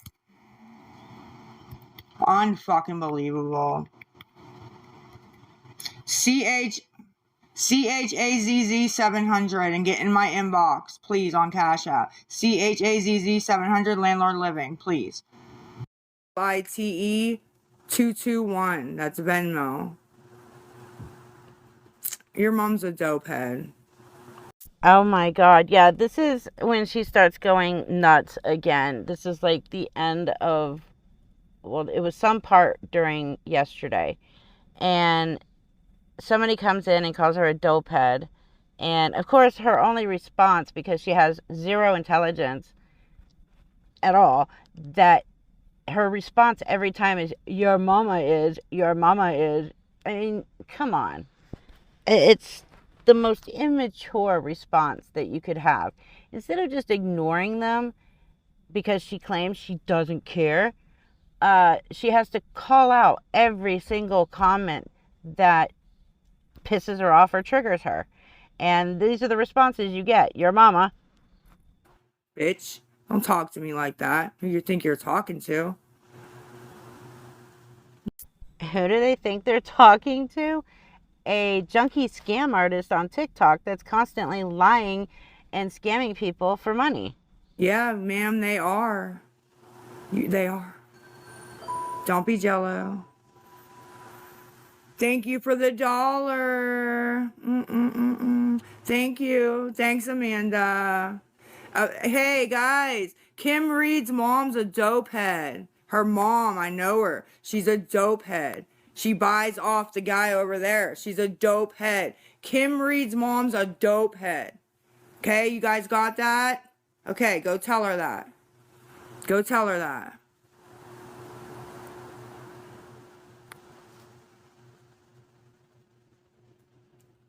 Unfucking believable. CHAZZ 700 and get in my inbox, please, on Cash App. CHAZZ 700 Landlord Living, please. ITE 221. That's Venmo. Your mom's a dope head. Oh my God. Yeah, this is when she starts going nuts again. This is like the end of, well, it was some part during yesterday. And somebody comes in and calls her a dope head. And of course, her only response, because she has zero intelligence at all, that her response every time is, your mama is, your mama is. I mean, come on. It's the most immature response that you could have. Instead of just ignoring them because she claims she doesn't care, she has to call out every single comment that pisses her off or triggers her. And these are the responses you get. Your mama. Bitch, don't talk to me like that. Who you think you're talking to? Who do they think they're talking to? A junkie scam artist on TikTok that's constantly lying and scamming people for money. Yeah, ma'am, they are. They are. Don't be jello. Thank you for the $1. Thank you. Thanks, Amanda. Hey, guys. Kim Reed's mom's a dope head. Her mom, I know her. She's a dope head. She buys off the guy over there. She's a dope head. Kim Reed's mom's a dope head. Okay, you guys got that? Okay, go tell her that. Go tell her that.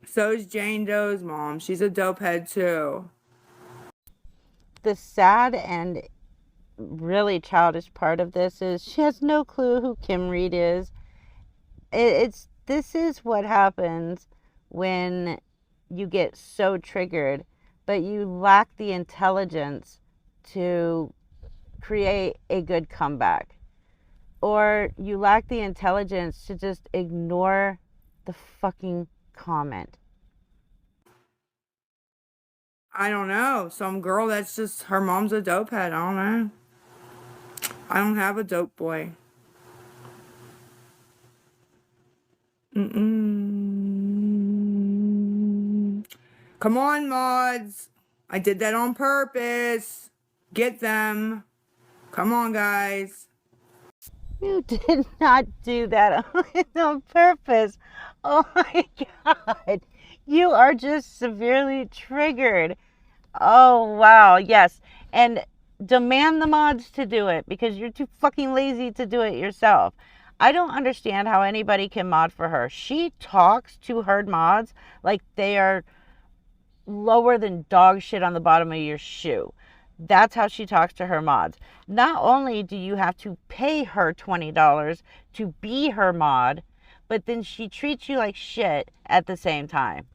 So's Jane Doe's mom. She's a dope head too. The sad and really childish part of this is she has no clue who Kim Reed is. This is what happens when you get so triggered, but you lack the intelligence to create a good comeback, or you lack the intelligence to just ignore the fucking comment. I don't know. Some girl that's just, her mom's a dope head. I don't know. I don't have a dope boy. Come on, mods. I did that on purpose. Get them. Come on, guys. You did not do that on purpose. Oh my God. You are just severely triggered. Oh, wow. Yes. And demand the mods to do it because you're too fucking lazy to do it yourself. I don't understand how anybody can mod for her. She talks to her mods like they are lower than dog shit on the bottom of your shoe. That's how she talks to her mods. Not only do you have to pay her $20 to be her mod, but then she treats you like shit at the same time.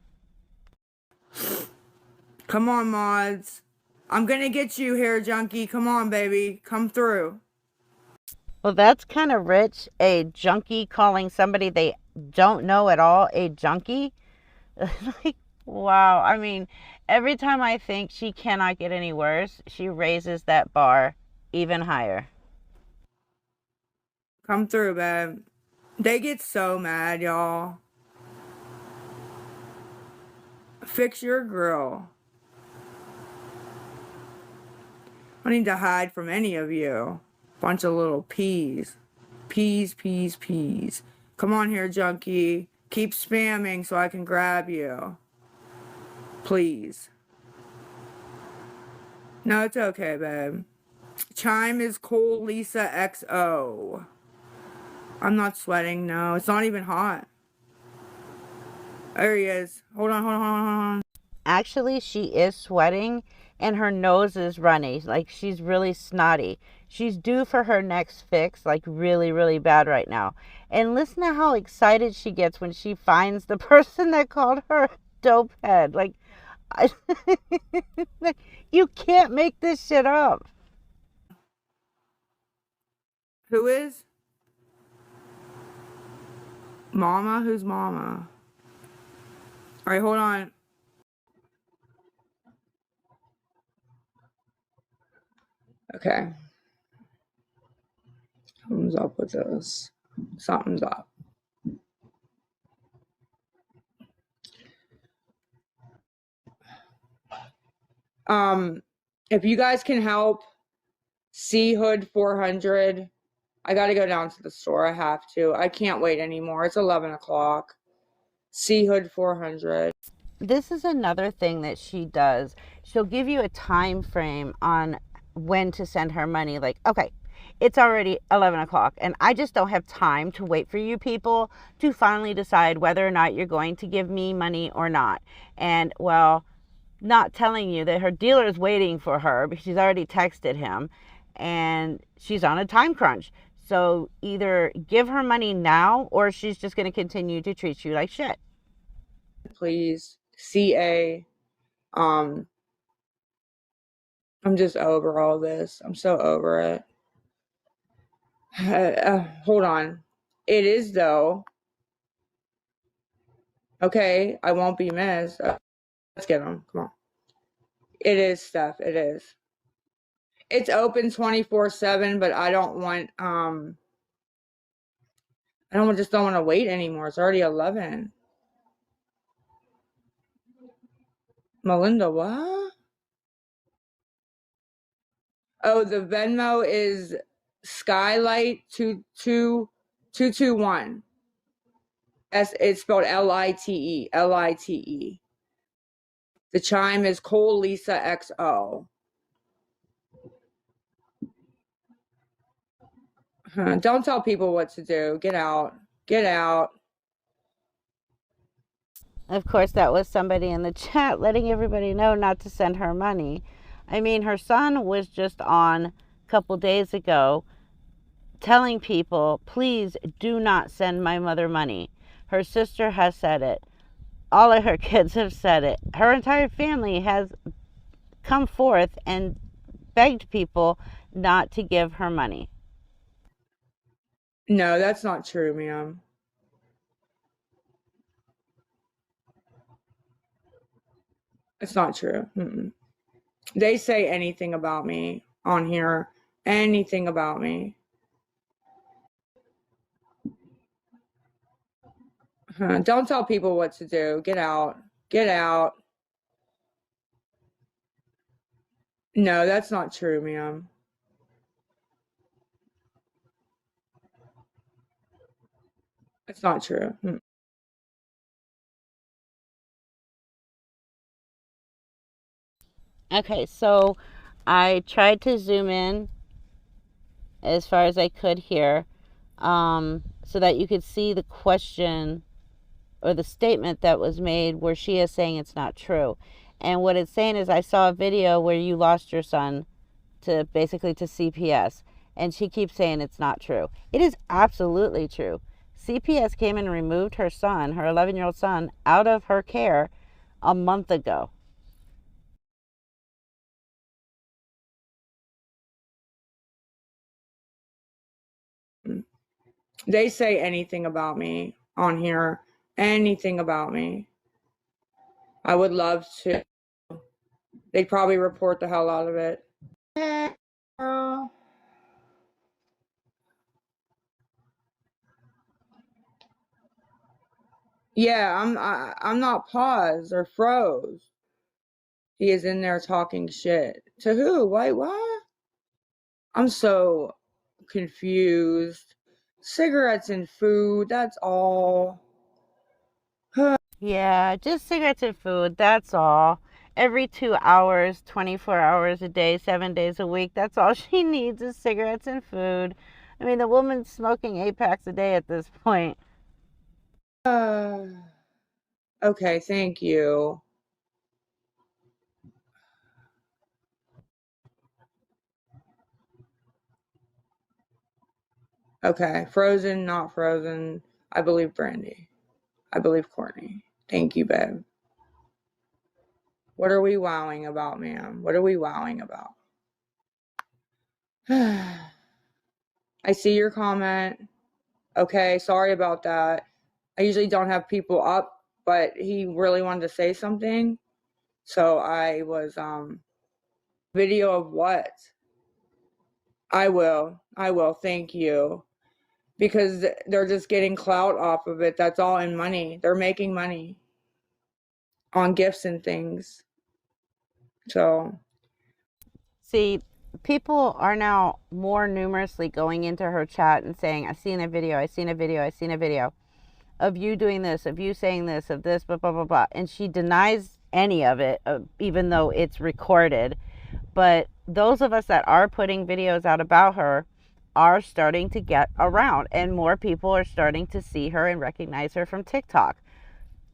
Come on, mods. I'm gonna get you here, junkie. Come on, baby. Come through. Well, that's kind of rich. A junkie calling somebody they don't know at all a junkie. Like, wow. I mean, Every time I think she cannot get any worse, she raises that bar even higher. Come through, babe. They get so mad, y'all. Fix your grill. I need to hide from any of you. Bunch of little peas. Peas, peas, peas. Come on here, junkie. Keep spamming so I can grab you. Please. No, it's okay, babe. Chime is cool, Lisa XO. I'm not sweating, no. It's not even hot. There he is. Hold on, hold on, hold on. Actually, she is sweating and her nose is runny. Like, she's really snotty. She's due for her next fix, like really, really bad right now. And listen to how excited she gets when she finds the person that called her dope head. Like, I, you can't make this shit up. Who is? Mama? Who's Mama? Alright, hold on. Okay. Something's up with this. Something's up. If you guys can help C Hood 400, I gotta go down to the store. I have to. I can't wait anymore. It's 11 o'clock. C Hood 400. This is another thing that she does. She'll give you a time frame on when to send her money. Like, okay, it's already 11 o'clock and I just don't have time to wait for you people to finally decide whether or not you're going to give me money or not. And, well, not telling you that her dealer is waiting for her because she's already texted him and she's on a time crunch. So either give her money now or she's just going to continue to treat you like shit. Please. CA. I'm just over all this. I'm so over it. Hold on. It is, though. Okay, I won't be missed. Let's get them. Come on. It is, Steph. It is. It's open 24/7, but I don't want just don't want to wait anymore. It's already 11. Melinda, what? Oh, the Venmo is Skylight 22221. It's spelled LITE. LITE. The chime is Cole Lisa XO. Don't tell people what to do. Get out. Get out. Of course, that was somebody in the chat letting everybody know not to send her money. I mean, her son was just on a couple days ago telling people, please do not send my mother money. Her sister has said it. All of her kids have said it. Her entire family has come forth and begged people not to give her money. No, that's not true, ma'am. It's not true. Mm-mm. They say anything about me on here. Anything about me. Don't tell people what to do. Get out. Get out. No, that's not true, ma'am. It's not true. Okay, so I tried to zoom in as far as I could here, so that you could see the question or the statement that was made where she is saying it's not true. And what it's saying is, I saw a video where you lost your son to basically to CPS, and she keeps saying it's not true. It is absolutely true. CPS came and removed her son, her 11-year-old son, out of her care a month ago. They say anything about me on here. Anything about me. I would love to. they'd probably report the hell out of it. Girl. Yeah, I'm not paused or froze. He is in there talking shit. To who? Wait, what? I'm so confused. Cigarettes and food, that's all. Yeah, just cigarettes and food, that's all. Every 2 hours, 24 hours a day, 7 days a week, that's all she needs is cigarettes and food. I mean, the woman's smoking 8 packs a day at this point. Okay, thank you. Okay, frozen, not frozen. I believe Brandy. I believe Courtney. Thank you, babe. What are we wowing about, ma'am? What are we wowing about? I see your comment. Okay, sorry about that. I usually don't have people up, but he really wanted to say something. So I was video of what? I will. Thank you. Because they're just getting clout off of it. That's all, in money. They're making money on gifts and things. So, See, people are now more numerously going into her chat and saying, I've seen a video, I've seen a video, I've seen a video of you doing this, of you saying this, of this, blah, blah, blah, blah. And she denies any of it, even though it's recorded. But those of us that are putting videos out about her are starting to get around, and more people are starting to see her and recognize her from TikTok.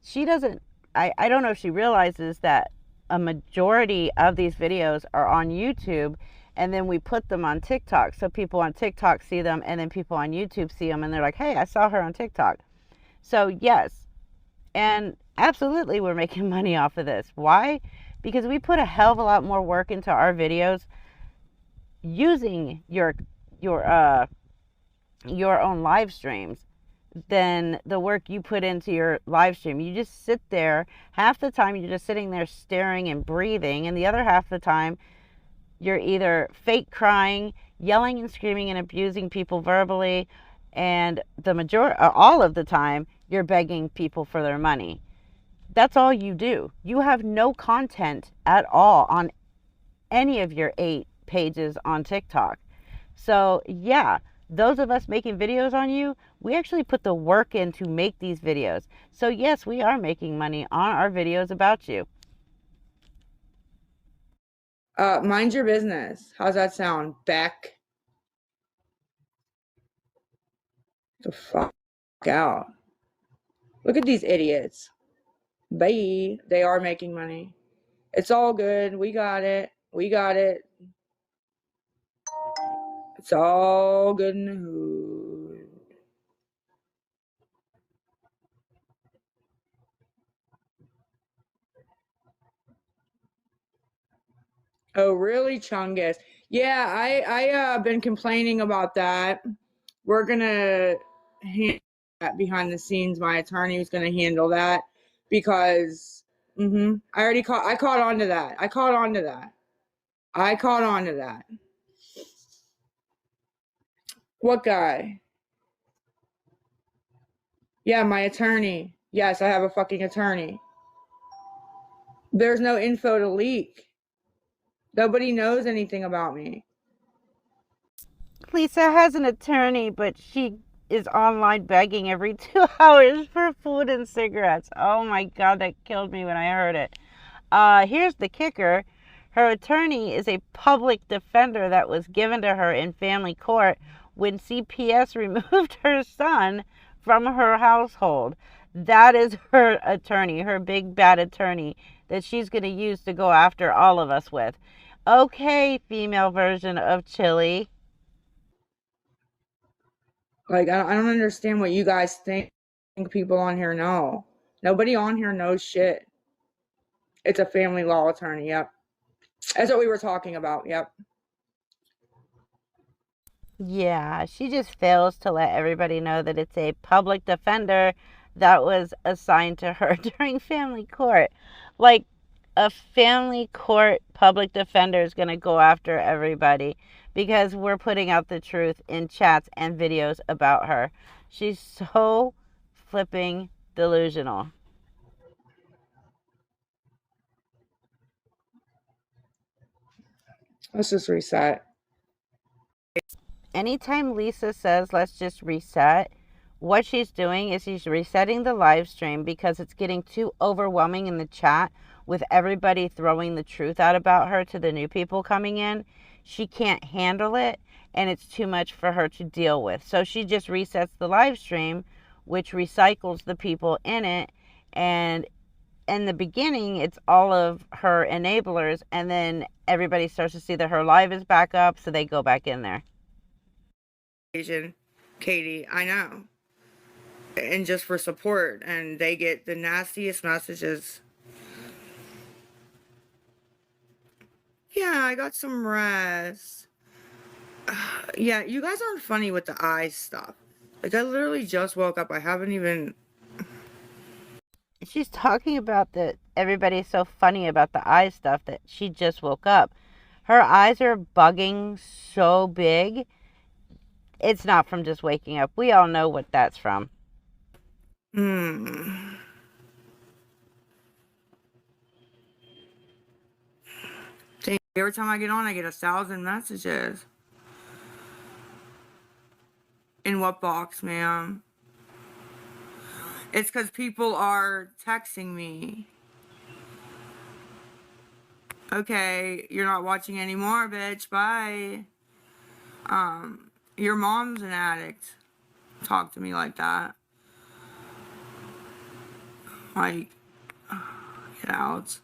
She doesn't, I don't know if she realizes that a majority of these videos are on YouTube, and then we put them on TikTok. So people on TikTok see them, and then people on YouTube see them, and they're like, hey, I saw her on TikTok. So, yes, and absolutely, we're making money off of this. Why? Because we put a hell of a lot more work into our videos using your own live streams than the work you put into your live stream. You just sit there. Half the time, you're just sitting there staring and breathing, and the other half of the time, you're either fake crying, yelling and screaming and abusing people verbally, and all of the time, you're begging people for their money. That's all you do. You have no content at all on any of your 8 pages on TikTok. So, yeah, those of us making videos on you, we actually put the work in to make these videos. So, yes, we are making money on our videos about you. mind your business. How's that sound? Back the fuck out. Look at these idiots. Bye. They are making money. It's all good. We got it. We got it. It's all good in the hood. Oh, really, Chungus? Yeah, I been complaining about that. We're gonna handle that behind the scenes. My attorney was gonna handle that because I caught on to that. I caught on to that. I caught on to that. What guy? Yeah, my attorney. Yes, I have a fucking attorney. There's no info to leak. Nobody knows anything about me. Lisa has an attorney, but she is online begging every 2 hours for food and cigarettes. Oh my God, that killed me when I heard it. Here's the kicker. Her attorney is a public defender that was given to her in family court when CPS removed her son from her household. That is her attorney, her big bad attorney that she's going to use to go after all of us with. Okay, female version of Chili. Like, I don't understand what you guys think people on here know. Nobody on here knows shit. It's a family law attorney. Yep. That's what we were talking about. Yep. Yeah, she just fails to let everybody know that it's a public defender that was assigned to her during family court. Like, a family court public defender is going to go after everybody because we're putting out the truth in chats and videos about her. She's so flipping delusional. Let's just reset. Anytime Lisa says, let's just reset, what she's doing is she's resetting the live stream because it's getting too overwhelming in the chat with everybody throwing the truth out about her to the new people coming in. She can't handle it, and it's too much for her to deal with. So she just resets the live stream, which recycles the people in it. And in the beginning, it's all of her enablers, and then everybody starts to see that her live is back up, so they go back in there. Katie, I know. And just for support, and they get the nastiest messages. Yeah, I got some rest. Yeah, you guys aren't funny with the eye stuff. Like, I literally just woke up. I haven't even... She's talking about that everybody's so funny about the eye stuff that she just woke up. Her eyes are bugging so big. It's not from just waking up. We all know what that's from. Every time I get on, I get 1,000 messages. In what box, ma'am? It's because people are texting me. Okay, you're not watching anymore, bitch. Bye. Your mom's an addict. Talk to me like that. Like, get out.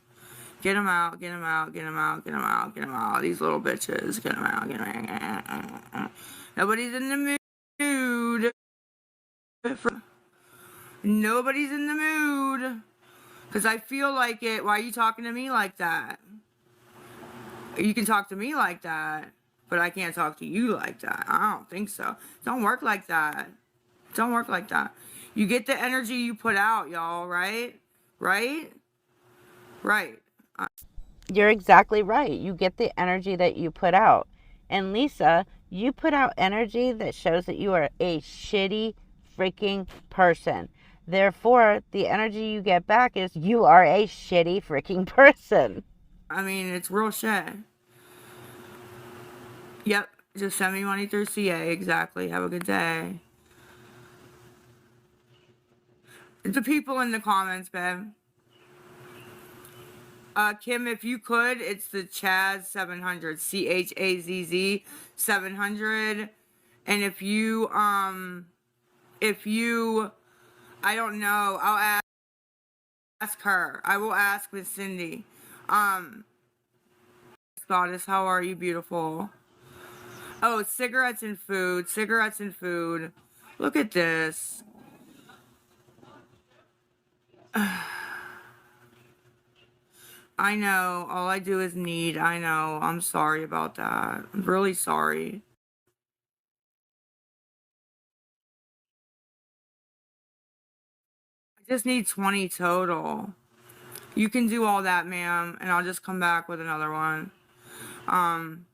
Get them out, get them out, get them out, get them out, get them out. These little bitches. Get them out, get them out. Nobody's in the mood. Nobody's in the mood. Because I feel like it. Why are you talking to me like that? You can talk to me like that, but I can't talk to you like that. I don't think so. Don't work like that. Don't work like that. You get the energy you put out, y'all, right? Right? Right. You're exactly right. You get the energy that you put out. And Lisa, you put out energy that shows that you are a shitty freaking person. Therefore, the energy you get back is you are a shitty freaking person. I mean, it's real shit. Yep. Just send me money through CA. Exactly. Have a good day. The people in the comments, babe. Kim, if you could, it's the Chaz 700, CHAZZ 700. And if you, I don't know, I'll ask her. I will ask Miss Cindy. Goddess, how are you, beautiful? Oh, cigarettes and food, cigarettes and food. Look at this. I know. All I do is need. I know. I'm sorry about that. I'm really sorry. I just need 20 total. You can do all that, ma'am, and I'll just come back with another one. I'm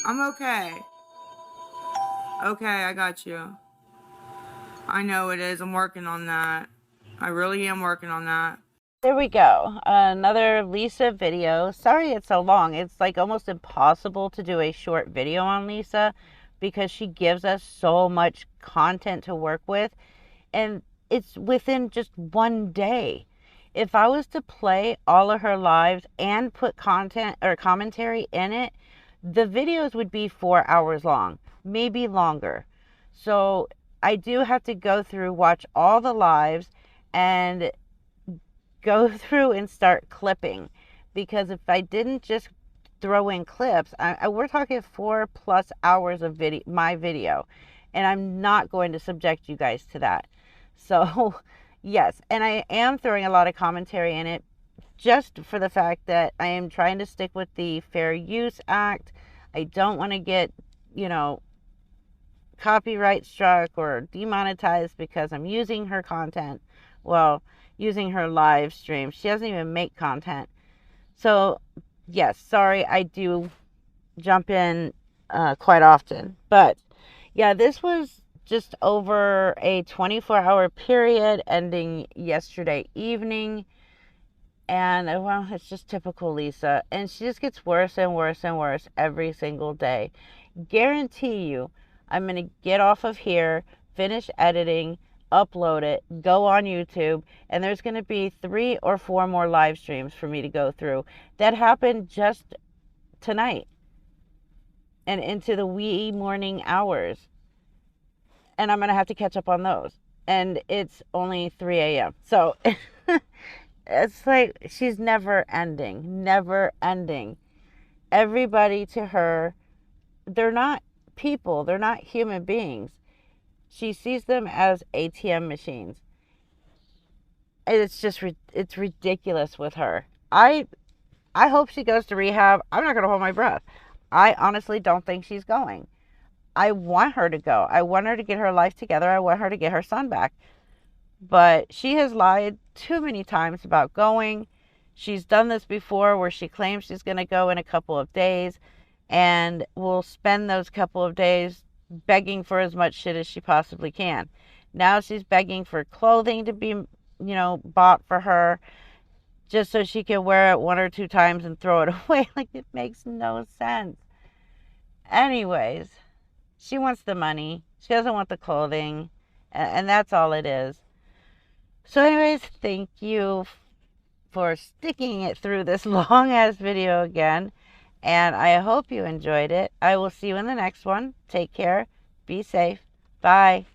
okay. Okay, I got you. I know it is. I'm working on that. I really am working on that. There we go. Another Lisa video. Sorry it's so long. It's like almost impossible to do a short video on Lisa because she gives us so much content to work with, and it's within just one day. If I was to play all of her lives and put content or commentary in it, the videos would be 4 hours long, maybe longer. So I do have to go through, watch all the lives, and go through and start clipping, because if I didn't just throw in clips, we're talking 4+ hours of my video, and I'm not going to subject you guys to that. So yes, and I am throwing a lot of commentary in it just for the fact that I am trying to stick with the Fair Use Act. I don't want to get, copyright struck or demonetized because I'm using her content. Well, using her live stream. She doesn't even make content. So, yes, sorry, I do jump in quite often. But yeah, this was just over a 24-hour period ending yesterday evening. And well, it's just typical Lisa. And she just gets worse and worse and worse every single day. Guarantee you, I'm going to get off of here, finish editing, upload it, go on YouTube, and there's going to be 3 or 4 more live streams for me to go through. That happened just tonight and into the wee morning hours. And I'm going to have to catch up on those. And it's only 3 a.m. So it's like she's never ending, never ending. Everybody to her, they're not people, they're not human beings. She sees them as ATM machines. It's just, it's ridiculous with her. I hope she goes to rehab. I'm not going to hold my breath. I honestly don't think she's going. I want her to go. I want her to get her life together. I want her to get her son back. But she has lied too many times about going. She's done this before where she claims she's going to go in a couple of days and will spend those couple of days begging for as much shit as she possibly can. Now she's begging for clothing to be, bought for her just so she can wear it 1 or 2 times and throw it away. Like, it makes no sense. Anyways, she wants the money. She doesn't want the clothing. And that's all it is. So anyways, thank you for sticking it through this long ass video again. And I hope you enjoyed it. I will see you in the next one. Take care. Be safe. Bye.